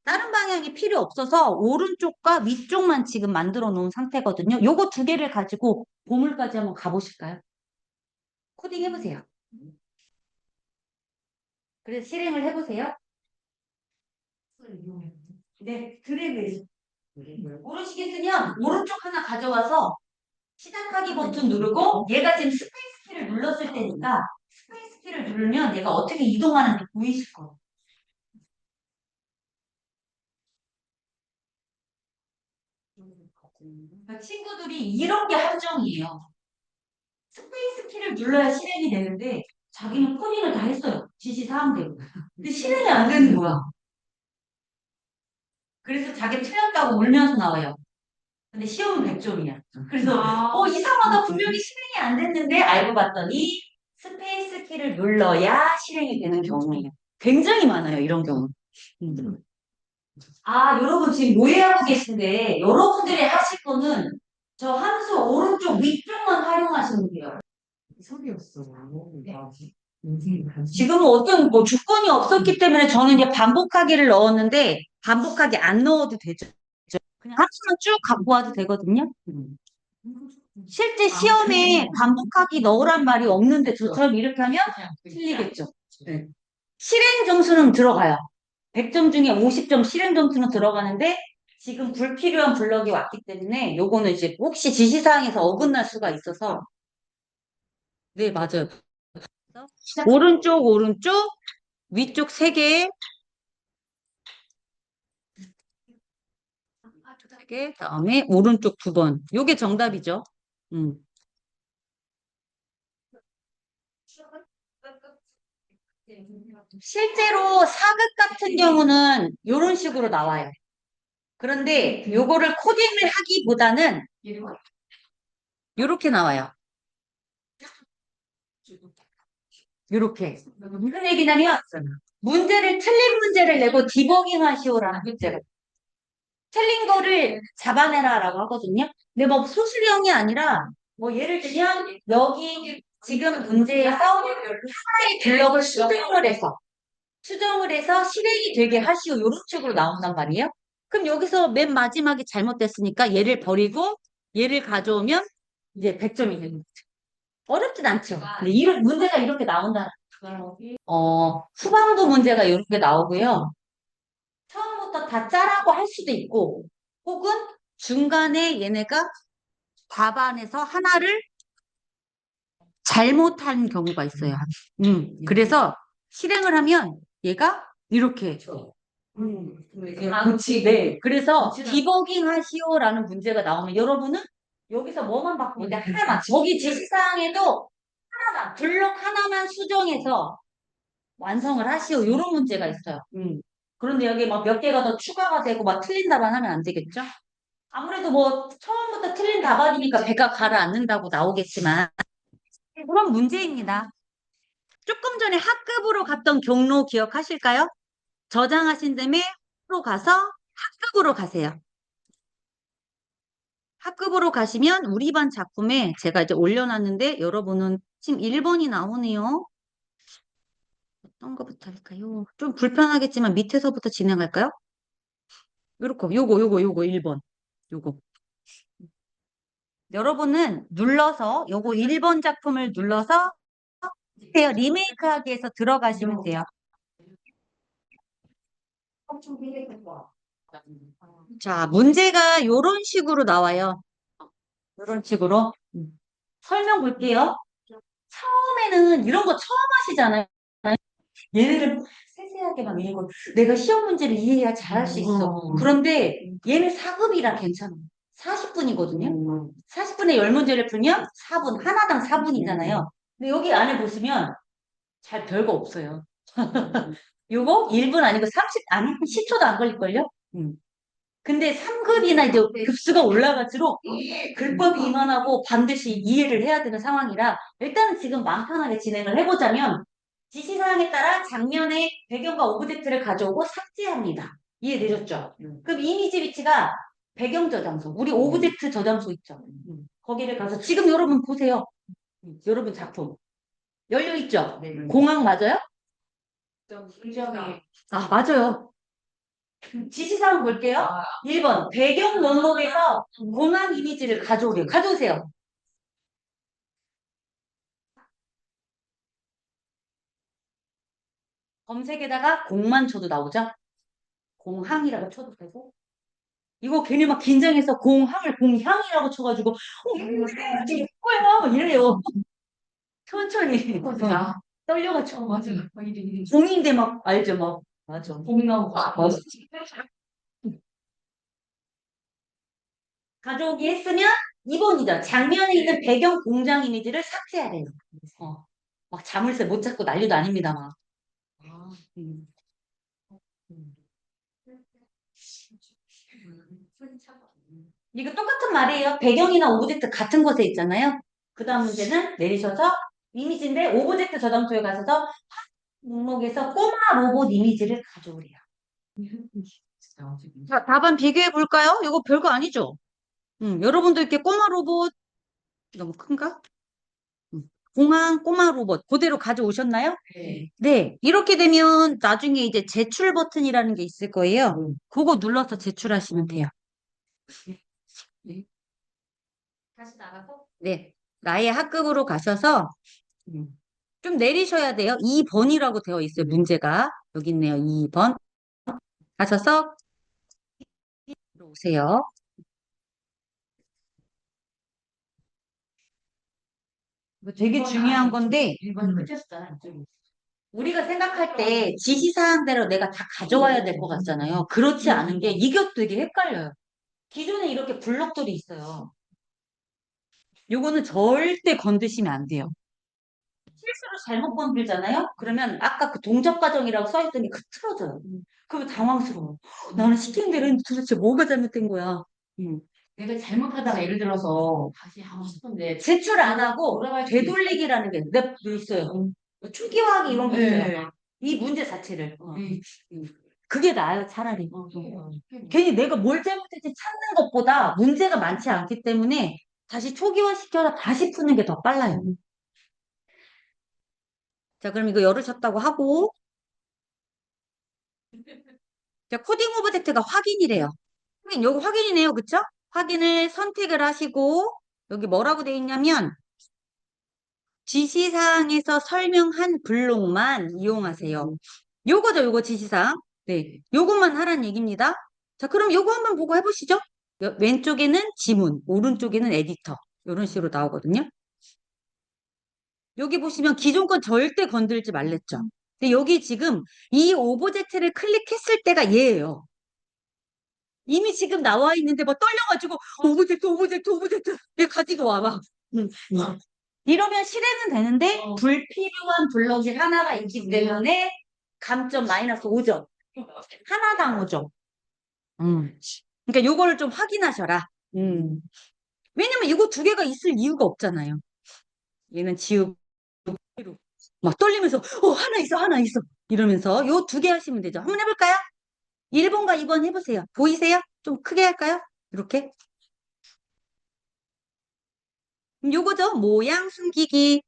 다른 방향이 필요 없어서 오른쪽과 위쪽만 지금 만들어 놓은 상태거든요. 요거 두 개를 가지고 보물까지 한번 가보실까요? 코딩 해보세요. 그래서 실행을 해보세요. 네, 드래그. 모르시겠으면 오른쪽 하나 가져와서 시작하기 버튼 누르고 얘가 지금 스페이스 키를 눌렀을 때니까 스페이스 키를 누르면 얘가 어떻게 이동하는지 보이실 거예요. 그러니까 친구들이 이런 게 함정이에요. 스페이스 키를 눌러야 실행이 되는데 자기는 코딩을 다 했어요. 지시사항대로. 근데 실행이 안 되는 거야. 그래서 자기 틀렸다고 울면서 나와요. 근데 시험은 100점이야. 그래서 이상하다. 분명히 실행이 안 됐는데 알고 봤더니 스페이스 키를 눌러야 실행이 되는 경우예요. 굉장히 많아요. 이런 경우. 음. 여러분 지금 오해하고 계신데 여러분들이 하실 거는 저 함수 오른쪽 위쪽만 활용하시면 돼요. 소리였어. 지금은 어떤 뭐 조건이 없었기 때문에 저는 이제 반복하기를 넣었는데 반복하기 안 넣어도 되죠. 그냥 함수만 쭉 갖고 와도 되거든요. 실제 시험에 반복하기 넣으란 말이 없는데 저처럼 이렇게 하면 틀리겠죠. 네. 실행 점수는 들어가요. 100점 중에 50점 실행 점수는 들어가는데 지금 불필요한 블럭이 왔기 때문에 요거는 이제 혹시 지시사항에서 어긋날 수가 있어서 네, 맞아요. 오른쪽, 오른쪽, 위쪽 3개, 3개, 다음에 오른쪽 2번. 요게 정답이죠. 음. 실제로 사극 같은 경우는 이런 식으로 나와요. 그런데 요거를 코딩을 하기보다는 이렇게 나와요. 이렇게. 무슨 얘기냐면 틀린 문제를 내고 디버깅 하시오라는 문제가 틀린 거를 잡아내라라고 하거든요. 근데 뭐 소수령이 아니라 뭐 예를 들면 여기 지금 문제에서 하나의 블럭을 수정을 해서 실행이 되게 하시오. 이런 식으로 나온단 말이에요. 그럼 여기서 맨 마지막에 잘못됐으니까 얘를 버리고 얘를 가져오면 이제 100점이 되는 거죠. 어렵진 않죠. 근데 이런 문제가 이렇게 나온다. 후반부 문제가 이렇게 나오고요. 처음부터 다 짜라고 할 수도 있고, 혹은 중간에 얘네가 답안에서 하나를 잘못한 경우가 있어요. 그래서 실행을 하면 얘가 이렇게. 그렇지. 네. 그래서 디버깅 하시오라는 문제가 나오면 여러분은 여기서 뭐만 바꾸면 돼? 하나만. 저기 지시사항에도 하나만, 블록 하나만 수정해서 완성을 하시오. 이런 문제가 있어요. 그런데 여기 막 몇 개가 더 추가가 되고 막 틀린 답안 하면 안 되겠죠? 아무래도 뭐 처음부터 틀린 답안이니까 배가 가라앉는다고 나오겠지만 그런 문제입니다. 조금 전에 학급으로 갔던 경로 기억하실까요? 저장하신 다음에 로 가서 학급으로 가세요. 학급으로 가시면 우리 반 작품에 제가 이제 올려놨는데 여러분은 지금 1번이 나오네요. 어떤 거부터 할까요? 좀 불편하겠지만 밑에서부터 진행할까요? 요거 1번. 요거. 여러분은 눌러서 요거 1번 작품을 눌러서 리메이크 하기에서 들어가시면 돼요. 자, 문제가 요런 식으로 나와요. 요런 식으로. 설명 볼게요. 처음에는 이런 거 처음 하시잖아요. 얘네를 세세하게만 읽고 내가 시험 문제를 이해해야 잘할 수 있어. 그런데 얘는 4급이라 괜찮아. 40분이거든요. 40분에 10문제를 풀면 4분, 하나당 4분이잖아요. 근데 여기 안에 보시면 잘 별거 없어요. 요거 1분 아니고 30, 아니, 10초도 안 걸릴걸요? 근데 3급이나 이제 급수가 올라갈수록 글법이 이만하고 반드시 이해를 해야 되는 상황이라 일단은 지금 마음 편하게 진행을 해보자면 지시사항에 따라 장면의 배경과 오브젝트를 가져오고 삭제합니다. 이해되셨죠? 그럼 이미지 위치가 배경 저장소, 우리 오브젝트 저장소 있죠? 거기를 가서 지금 여러분 보세요. 여러분 작품 열려있죠? 공항 맞아요? 아, 맞아요. 지시사항 볼게요. 1번 배경 원목에서 공항 이미지를 가져오래요. 가져오세요. 검색에다가 공만 쳐도 나오죠? 공항이라고 쳐도 되고. 이거 괜히 막 긴장해서 공항을 공향이라고 쳐가지고 이게 뭐야 막 이래요. 천천히. 떨려가지고. 맞아. 공인데 막 알죠 막. 맞아. 공 나오고. 맞아. 가져오기 했으면 2번이죠. 장면에 있는 배경 공장 이미지를 삭제하래요. 막 자물쇠 못 찾고 난리도 아닙니다, 막. 음. 이거 똑같은 말이에요. 배경이나 오브젝트 같은 곳에 있잖아요. 그 다음 문제는 내리셔서 이미지인데 오브젝트 저장소에 가셔서 목록에서 꼬마 로봇 이미지를 가져오래요. 자, 답안 비교해 볼까요? 이거 별거 아니죠? 여러분도 이렇게 꼬마 로봇 너무 큰가? 공항 꼬마 로봇 그대로 가져오셨나요? 네. 네. 이렇게 되면 나중에 이제 제출 버튼이라는 게 있을 거예요. 그거 눌러서 제출하시면 돼요. 네. 다시 나가서? 네. 나의 학급으로 가셔서 좀 내리셔야 돼요. 2번이라고 되어 있어요. 문제가. 여기 있네요. 2번. 가셔서 들어오세요. 이거 되게 중요한 건데 우리가 생각할 때 지시사항대로 내가 다 가져와야 될 것 같잖아요. 그렇지 않은 게 이게 되게 헷갈려요. 기존에 이렇게 블록들이 있어요. 요거는 절대 건드시면 안 돼요. 실수로 잘못 건들잖아요? 그러면 아까 그 동작 과정이라고 써있던 게 흐트러져요. 그러면 당황스러워. 나는 시킨 대로 했는데 도대체 뭐가 잘못된 거야? 내가 잘못하다가 예를 들어서 다시 하고 싶은데 제출 안 하고 되돌리기라는 게 있어요. 초기화하기 이런 게 있어요. 이 문제 자체를. 그게 나아요, 차라리. 괜히 내가 뭘 잘못했지 찾는 것보다 문제가 많지 않기 때문에 다시 초기화 시켜서 다시 푸는 게 더 빨라요. 자, 그럼 이거 열으셨다고 하고, 자, 코딩 오브젝트가 확인이래요. 요거 확인이네요. 그쵸? 확인을 선택을 하시고, 여기 뭐라고 돼 있냐면, 지시사항에서 설명한 블록만 이용하세요. 요거죠, 요거 지시사항. 네, 요것만 하라는 얘기입니다. 자, 그럼 요거 한번 보고 해보시죠. 왼쪽에는 지문, 오른쪽에는 에디터. 이런 식으로 나오거든요. 여기 보시면 기존 건 절대 건들지 말랬죠. 근데 여기 지금 이 오브젝트를 클릭했을 때가 얘예요. 이미 지금 나와 있는데 막 떨려가지고 오브젝트, 오브젝트, 오브젝트 이거 가지고 와봐. 응. 이러면 실행은 되는데 불필요한 블럭이 하나가 있기 때문에 감점 마이너스 5점. 하나당 5점. 그러니까 요거를 좀 확인하셔라. 왜냐면 이거 두 개가 있을 이유가 없잖아요. 얘는 지우고 막 떨리면서 하나 있어, 하나 있어. 이러면서 요 두 개 하시면 되죠. 한번 해볼까요? 1번과 2번 해보세요. 보이세요? 좀 크게 할까요? 이렇게. 요거죠. 모양 숨기기.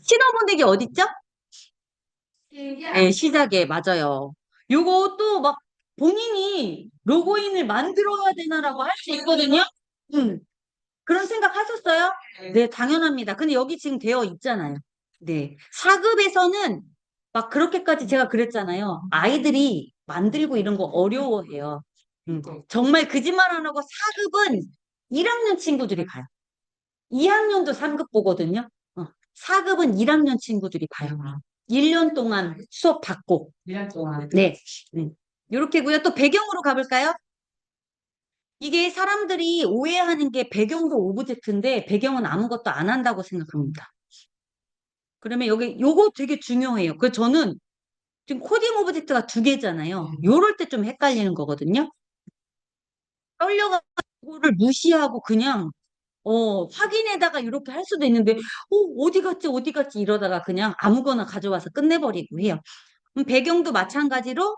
신호번호기 어딨죠? 네, 시작에 맞아요. 요거 또 막 본인이 로그인을 만들어야 되나라고 할 수 있거든요. 음, 그런 생각 하셨어요? 네, 당연합니다. 근데 여기 지금 되어 있잖아요. 네. 4급에서는 막 그렇게까지 제가 그랬잖아요. 아이들이 만들고 이런 거 어려워해요. 정말 거짓말 안 하고 4급은 1학년 친구들이 가요. 2학년도 3급 보거든요. 4급은 1학년 친구들이 봐요. 1년 동안 수업 받고. 1년 동안. 네. 네. 요렇게고요. 또 배경으로 가볼까요? 이게 사람들이 오해하는 게 배경도 오브젝트인데 배경은 아무것도 안 한다고 생각합니다. 그러면 여기 요거 되게 중요해요. 그 저는 지금 코딩 오브젝트가 두 개잖아요. 요럴 때 좀 헷갈리는 거거든요. 떨려가지고 그거를 무시하고 그냥 확인에다가 이렇게 할 수도 있는데 어디 갔지 어디 갔지 이러다가 그냥 아무거나 가져와서 끝내버리고 해요. 배경도 마찬가지로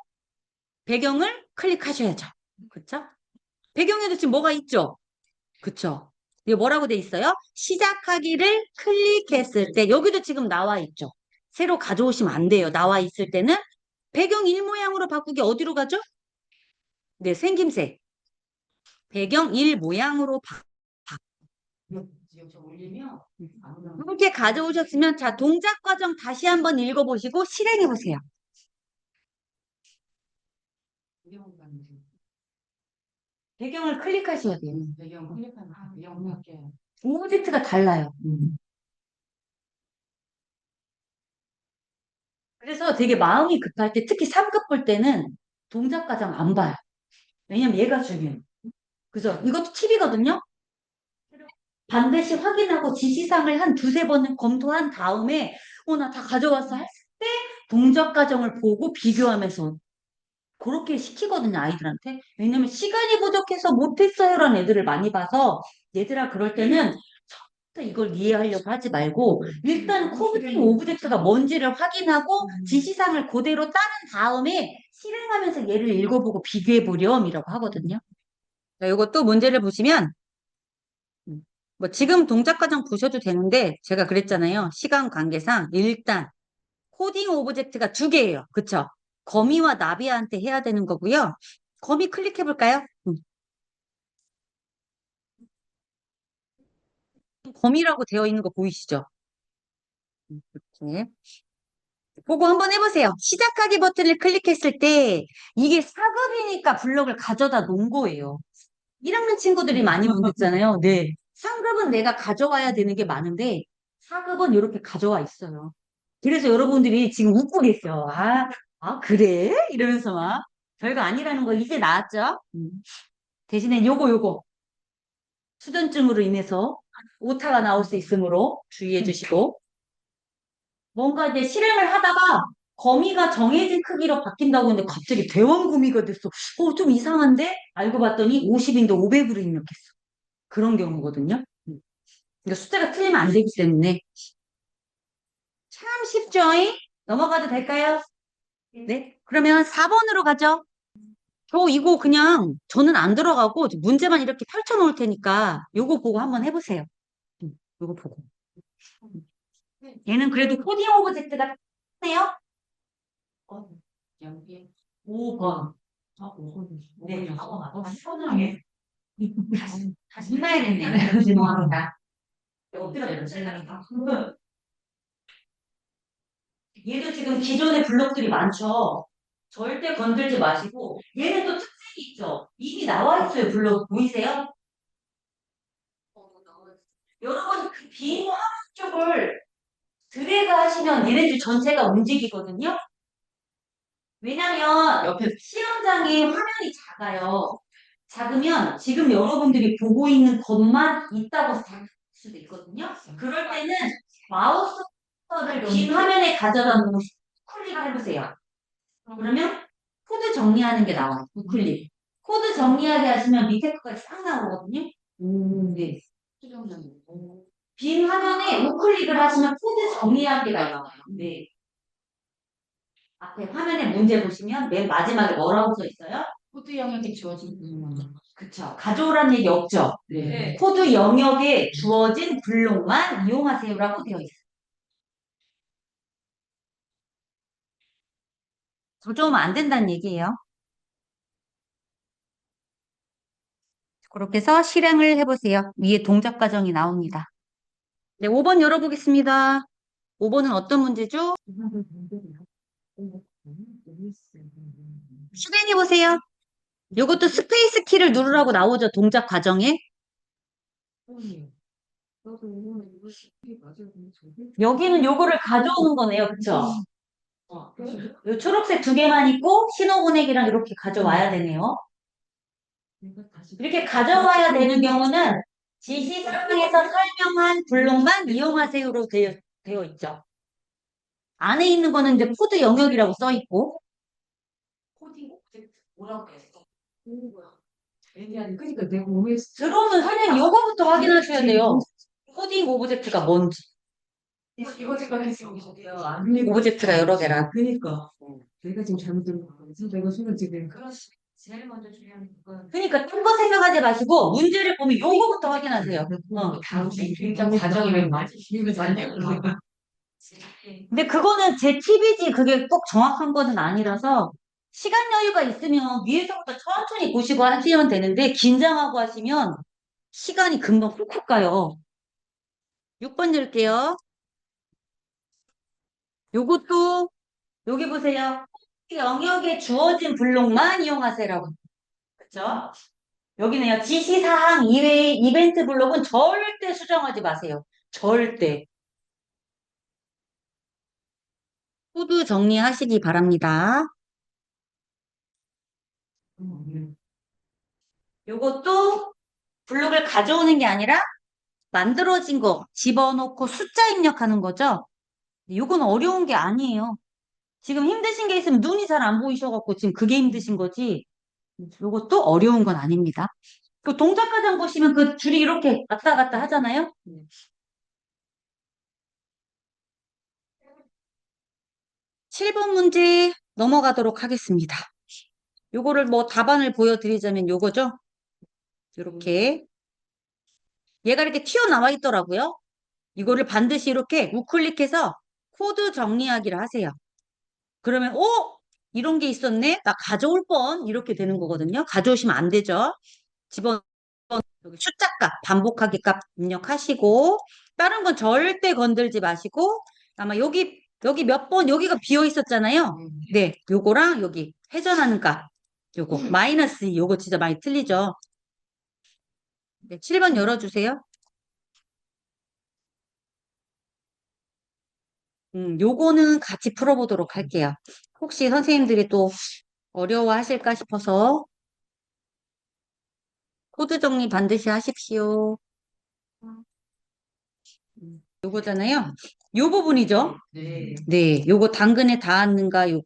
배경을 클릭하셔야죠. 그렇죠? 배경에도 지금 뭐가 있죠? 그쵸? 이게 뭐라고 돼 있어요? 시작하기를 클릭했을 때 여기도 지금 나와 있죠. 새로 가져오시면 안 돼요. 나와 있을 때는 배경 일 모양으로 바꾸기 어디로 가죠? 네, 생김새. 배경 일 모양으로 이렇게 가져오셨으면 자, 동작 과정 다시 한번 읽어보시고 실행해 보세요. 배경을 클릭하셔야 돼요. 배경 클릭하면 배경 바뀌어요. 오브젝트가 달라요. 그래서 되게 마음이 급할 때, 특히 3급 볼 때는 동작 과정 안 봐요. 왜냐면 얘가 중요해요. 그죠? 이것도 팁이거든요. 반드시 확인하고 지시사항을 한 두세 번은 검토한 다음에, 나 다 가져왔어 했을 때 동작 과정을 보고 비교하면서 그렇게 시키거든요, 아이들한테. 왜냐면 시간이 부족해서 못했어요라는 애들을 많이 봐서 얘들아, 그럴 때는 처음부터 이걸 이해하려고 하지 말고 일단 코딩 오브젝트가 뭔지를 확인하고 지시사항을 그대로 따른 다음에 실행하면서 얘를 읽어보고 비교해보렴이라고 하거든요. 자, 이것도 문제를 보시면 뭐 지금 동작 과정 보셔도 되는데 제가 그랬잖아요. 시간 관계상 일단 코딩 오브젝트가 두 개예요. 그쵸? 거미와 나비한테 해야 되는 거고요. 거미 클릭해 볼까요? 거미라고 되어 있는 거 보이시죠? 이렇게. 보고 한번 해보세요. 시작하기 버튼을 클릭했을 때 이게 4급이니까 블럭을 가져다 놓은 거예요. 1학년 친구들이 많이 못 듣잖아요. 네. 3급은 내가 가져와야 되는 게 많은데 4급은 이렇게 가져와 있어요. 그래서 여러분들이 지금 웃고 계세요. 그래? 이러면서 막 별거 아니라는 거 이제 나왔죠? 대신에 요거 수전증으로 인해서 오타가 나올 수 있으므로 주의해 주시고 뭔가 이제 실행을 하다가 거미가 정해진 크기로 바뀐다고 했는데 갑자기 대왕구미가 됐어. 좀 이상한데? 알고 봤더니 50인데 500으로 입력했어. 그런 경우거든요. 그러니까 숫자가 틀리면 안 되기 때문에 참 쉽죠? 넘어가도 될까요? 네. 그러면 4번으로 가죠. 이거 그냥 저는 안 들어가고 문제만 이렇게 펼쳐 놓을 테니까 요거 보고 한번 해보세요. 요거 보고. 얘는 그래도 코딩 오브젝트가 네요. 5번. 네, 편하게. 다시 해봐야겠네요. 죄송합니다. 엎드려 내려주세요. 얘도 지금 기존의 블록들이 많죠. 절대 건들지 마시고 얘는 또 특색이 있죠. 이미 나와 있어요. 블록 보이세요? 여러분 그 빈 화면 쪽을 드래그 하시면 얘네들 전체가 움직이거든요. 왜냐면 옆에 시험장에 화면이 작아요. 작으면 지금 여러분들이 보고 있는 것만 있다고 생각할 수도 있거든요. 그럴 때는 마우스를 빈 화면에 가져다 놓고 클릭을 해보세요. 그러면 코드 정리하는 게 나와요. 우클릭. 코드 정리하게 하시면 밑에 거까지 싹 나오거든요. 네. 빈 화면에 우클릭을 하시면 코드 정리하기가 나와요. 네. 앞에 화면에 문제 보시면 맨 마지막에 뭐라고 써 있어요? 코드 영역에 주어진 블록만. 그쵸. 가져오란 얘기 없죠? 네. 코드 영역에 주어진 블록만 이용하세요라고 되어 있어요. 가져오면 안 된다는 얘기예요. 그렇게 해서 실행을 해보세요. 위에 동작 과정이 나옵니다. 네, 5번 열어보겠습니다. 5번은 어떤 문제죠? 실행해보세요. 이것도 스페이스 키를 누르라고 나오죠. 동작 과정에. 여기는 요거를 가져오는 거네요. 그쵸? 요 초록색 두 개만 있고 신호 보내기랑 이렇게 가져와야 되네요. 이렇게 가져와야 되는 경우는 지시사항에서 설명한 블록만 이용하세요로 되어 있죠. 안에 있는 거는 이제 코드 영역이라고 써 있고. 코딩 오브젝트 뭐라고 했어? 그러니까 내가 오해 들어오면 선생님 요거부터 확인하셔야 돼요. 코딩 오브젝트가 뭔지. 이거 생각했어요. 오브젝트가 여러 개라. 그러니까 내가 지금 잘못 들은 거 같아서 내가 손을 지금 제일 먼저 중요한 건 그러니까 딴 거 생각하지 마시고 문제를 보면 요거부터 확인하세요. 다음 일정 과정이면 맞지. 근데 그거는 제 팁이지 그게 꼭 정확한 거는 아니라서 시간 여유가 있으면 위에서부터 천천히 보시고 하시면 되는데 긴장하고 하시면 시간이 금방 훅훅 가요. 6번 열게요. 요것도 여기 보세요. 영역에 주어진 블록만 이용하세요라고. 그쵸? 여기는요. 지시사항 이외의 이벤트 블록은 절대 수정하지 마세요. 절대. 코드 정리하시기 바랍니다. 요것도 블록을 가져오는 게 아니라 만들어진 거 집어넣고 숫자 입력하는 거죠. 요건 어려운 게 아니에요. 지금 힘드신 게 있으면 눈이 잘 안 보이셔갖고 지금 그게 힘드신 거지. 요것도 어려운 건 아닙니다. 그 동작 과정 보시면 그 줄이 이렇게 왔다 갔다 하잖아요. 7번 문제 넘어가도록 하겠습니다. 요거를 뭐 답안을 보여드리자면 요거죠. 이렇게 얘가 이렇게 튀어나와 있더라고요. 이거를 반드시 이렇게 우클릭해서 코드 정리하기를 하세요. 그러면 이런 게 있었네? 나 가져올 뻔 이렇게 되는 거거든요. 가져오시면 안 되죠. 집어 여기 숫자값 반복하기 값 입력하시고 다른 건 절대 건들지 마시고 아마 여기 몇 번 여기가 비어 있었잖아요. 네, 요거랑 여기 회전하는 값 요거 마이너스 요거 진짜 많이 틀리죠. 네, 7번 열어주세요. 요거는 같이 풀어보도록 할게요. 혹시 선생님들이 또 어려워하실까 싶어서 코드 정리 반드시 하십시오. 요거잖아요. 요 부분이죠. 네, 요거 당근에 닿았는가 요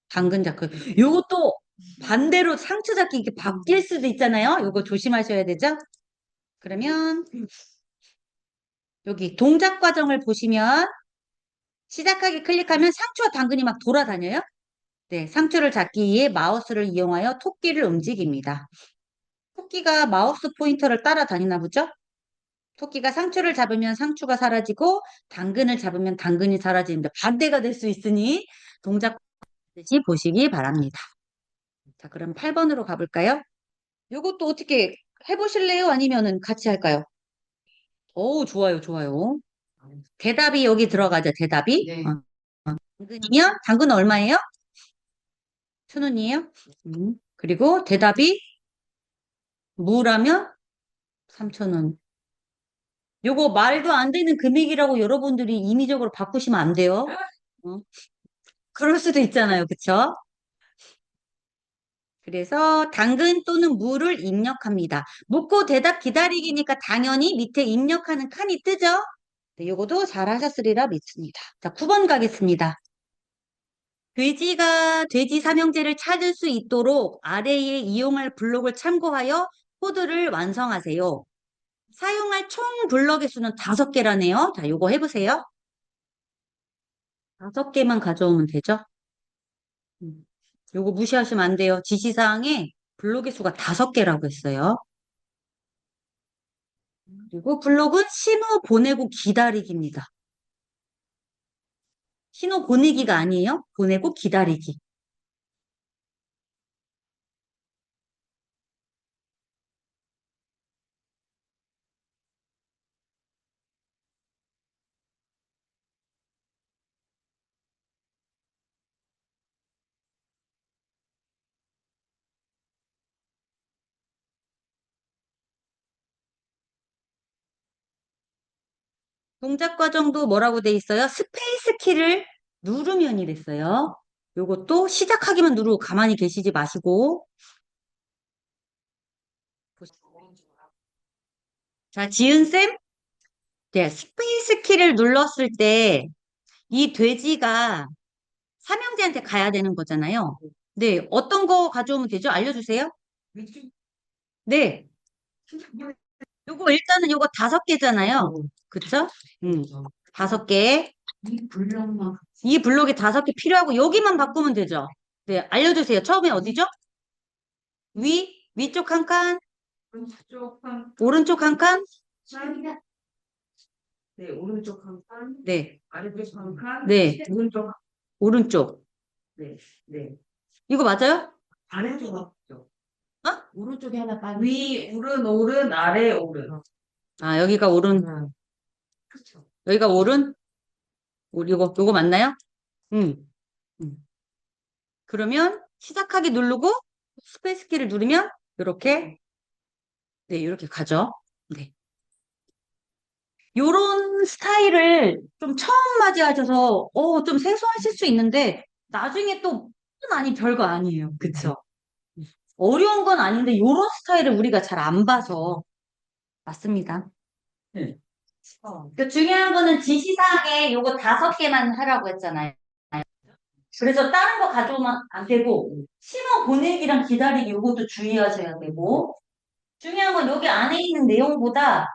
당근 잡고 요것도 반대로 상처 잡기 이렇게 바뀔 수도 있잖아요. 요거 조심하셔야 되죠. 그러면 여기 동작 과정을 보시면 시작하기 클릭하면 상추와 당근이 막 돌아다녀요. 네, 상추를 잡기 위해 마우스를 이용하여 토끼를 움직입니다. 토끼가 마우스 포인터를 따라다니나 보죠? 토끼가 상추를 잡으면 상추가 사라지고 당근을 잡으면 당근이 사라지는데 반대가 될 수 있으니 동작 반드시 보시기 바랍니다. 자, 그럼 8번으로 가볼까요? 요것도 어떻게 해보실래요? 아니면은 같이 할까요? 오, 좋아요, 좋아요. 대답이 여기 들어가죠, 대답이. 네. 당근이면, 당근 얼마예요? 1,000원이에요? 그리고 대답이 무라면 3,000원. 요거 말도 안 되는 금액이라고 여러분들이 임의적으로 바꾸시면 안 돼요. 어? 그럴 수도 있잖아요, 그쵸? 그래서 당근 또는 무를 입력합니다. 묻고 대답 기다리기니까 당연히 밑에 입력하는 칸이 뜨죠? 네, 요거도 잘 하셨으리라 믿습니다. 자, 9번 가겠습니다. 돼지가 돼지 삼형제를 찾을 수 있도록 아래에 이용할 블록을 참고하여 코드를 완성하세요. 사용할 총 블럭의 수는 5개라네요. 자, 요거 해보세요. 5개만 가져오면 되죠? 음, 요거 무시하시면 안 돼요. 지시사항에 블록의 수가 5개라고 했어요. 그리고 블록은 신호 보내고 기다리기입니다. 신호 보내기가 아니에요. 보내고 기다리기. 동작 과정도 뭐라고 돼 있어요? 스페이스 키를 누르면이 됐어요. 요것도 시작하기만 누르고 가만히 계시지 마시고. 자, 지은쌤. 네, 스페이스 키를 눌렀을 때 이 돼지가 삼형제한테 가야 되는 거잖아요. 네, 어떤 거 가져오면 되죠? 알려주세요. 네, 요거 일단은 요거 5개잖아요. 그쵸? 음, 5개. 이 블록이 5개 필요하고 여기만 바꾸면 되죠. 네, 알려주세요. 처음에 어디죠? 위쪽 한 칸, 오른쪽 한 칸, 네, 오른쪽 한 칸, 네, 아래쪽 한 칸, 네, 오른쪽, 오른쪽. 네, 네. 이거 맞아요? 아래쪽 앞쪽. 어? 오른쪽에 하나 빠져. 위, 오른, 아래, 오른. 아, 여기가 오른, 그렇죠. 여기가 오른? 요거 맞나요? 음. 음. 그러면 시작하기 누르고 스페이스 키를 누르면 이렇게, 네, 이렇게 가죠. 네. 요런 스타일을 좀 처음 맞이하셔서, 좀 생소하실 수 있는데, 나중에 또, 아니, 별거 아니에요. 그쵸? 어려운 건 아닌데, 요런 스타일을 우리가 잘 안 봐서. 맞습니다. 네. 그 중요한 거는 지시사항에 요거 5개만 하라고 했잖아요. 그래서 다른 거 가져오면 안 되고, 신호 보내기랑 기다리기 요것도 주의하셔야 되고, 중요한 건 여기 안에 있는 내용보다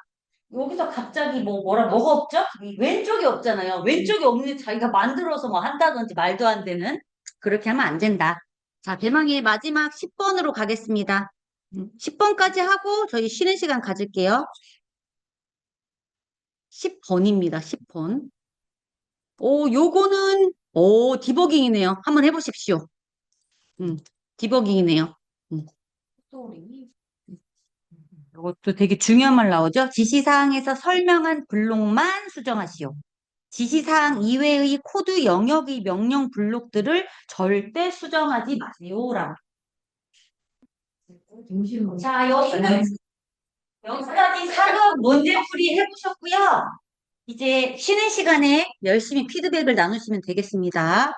여기서 갑자기 뭐가 없죠? 이 왼쪽이 없잖아요. 왼쪽이 없는 자기가 만들어서 뭐 한다든지 말도 안 되는 그렇게 하면 안 된다. 자, 대망의 마지막 10번으로 가겠습니다. 10번까지 하고 저희 쉬는 시간 가질게요. 10번입니다. 10번. 요거는 디버깅이네요. 한번 해보십시오. 디버깅이네요. 이것도 되게 중요한 말 나오죠? 지시사항에서 설명한 블록만 수정하시오. 지시사항 이외의 코드 영역의 명령 블록들을 절대 수정하지 마세요라고. 자, 여기까지 사극 문제풀이 해보셨고요. 이제 쉬는 시간에 열심히 피드백을 나누시면 되겠습니다.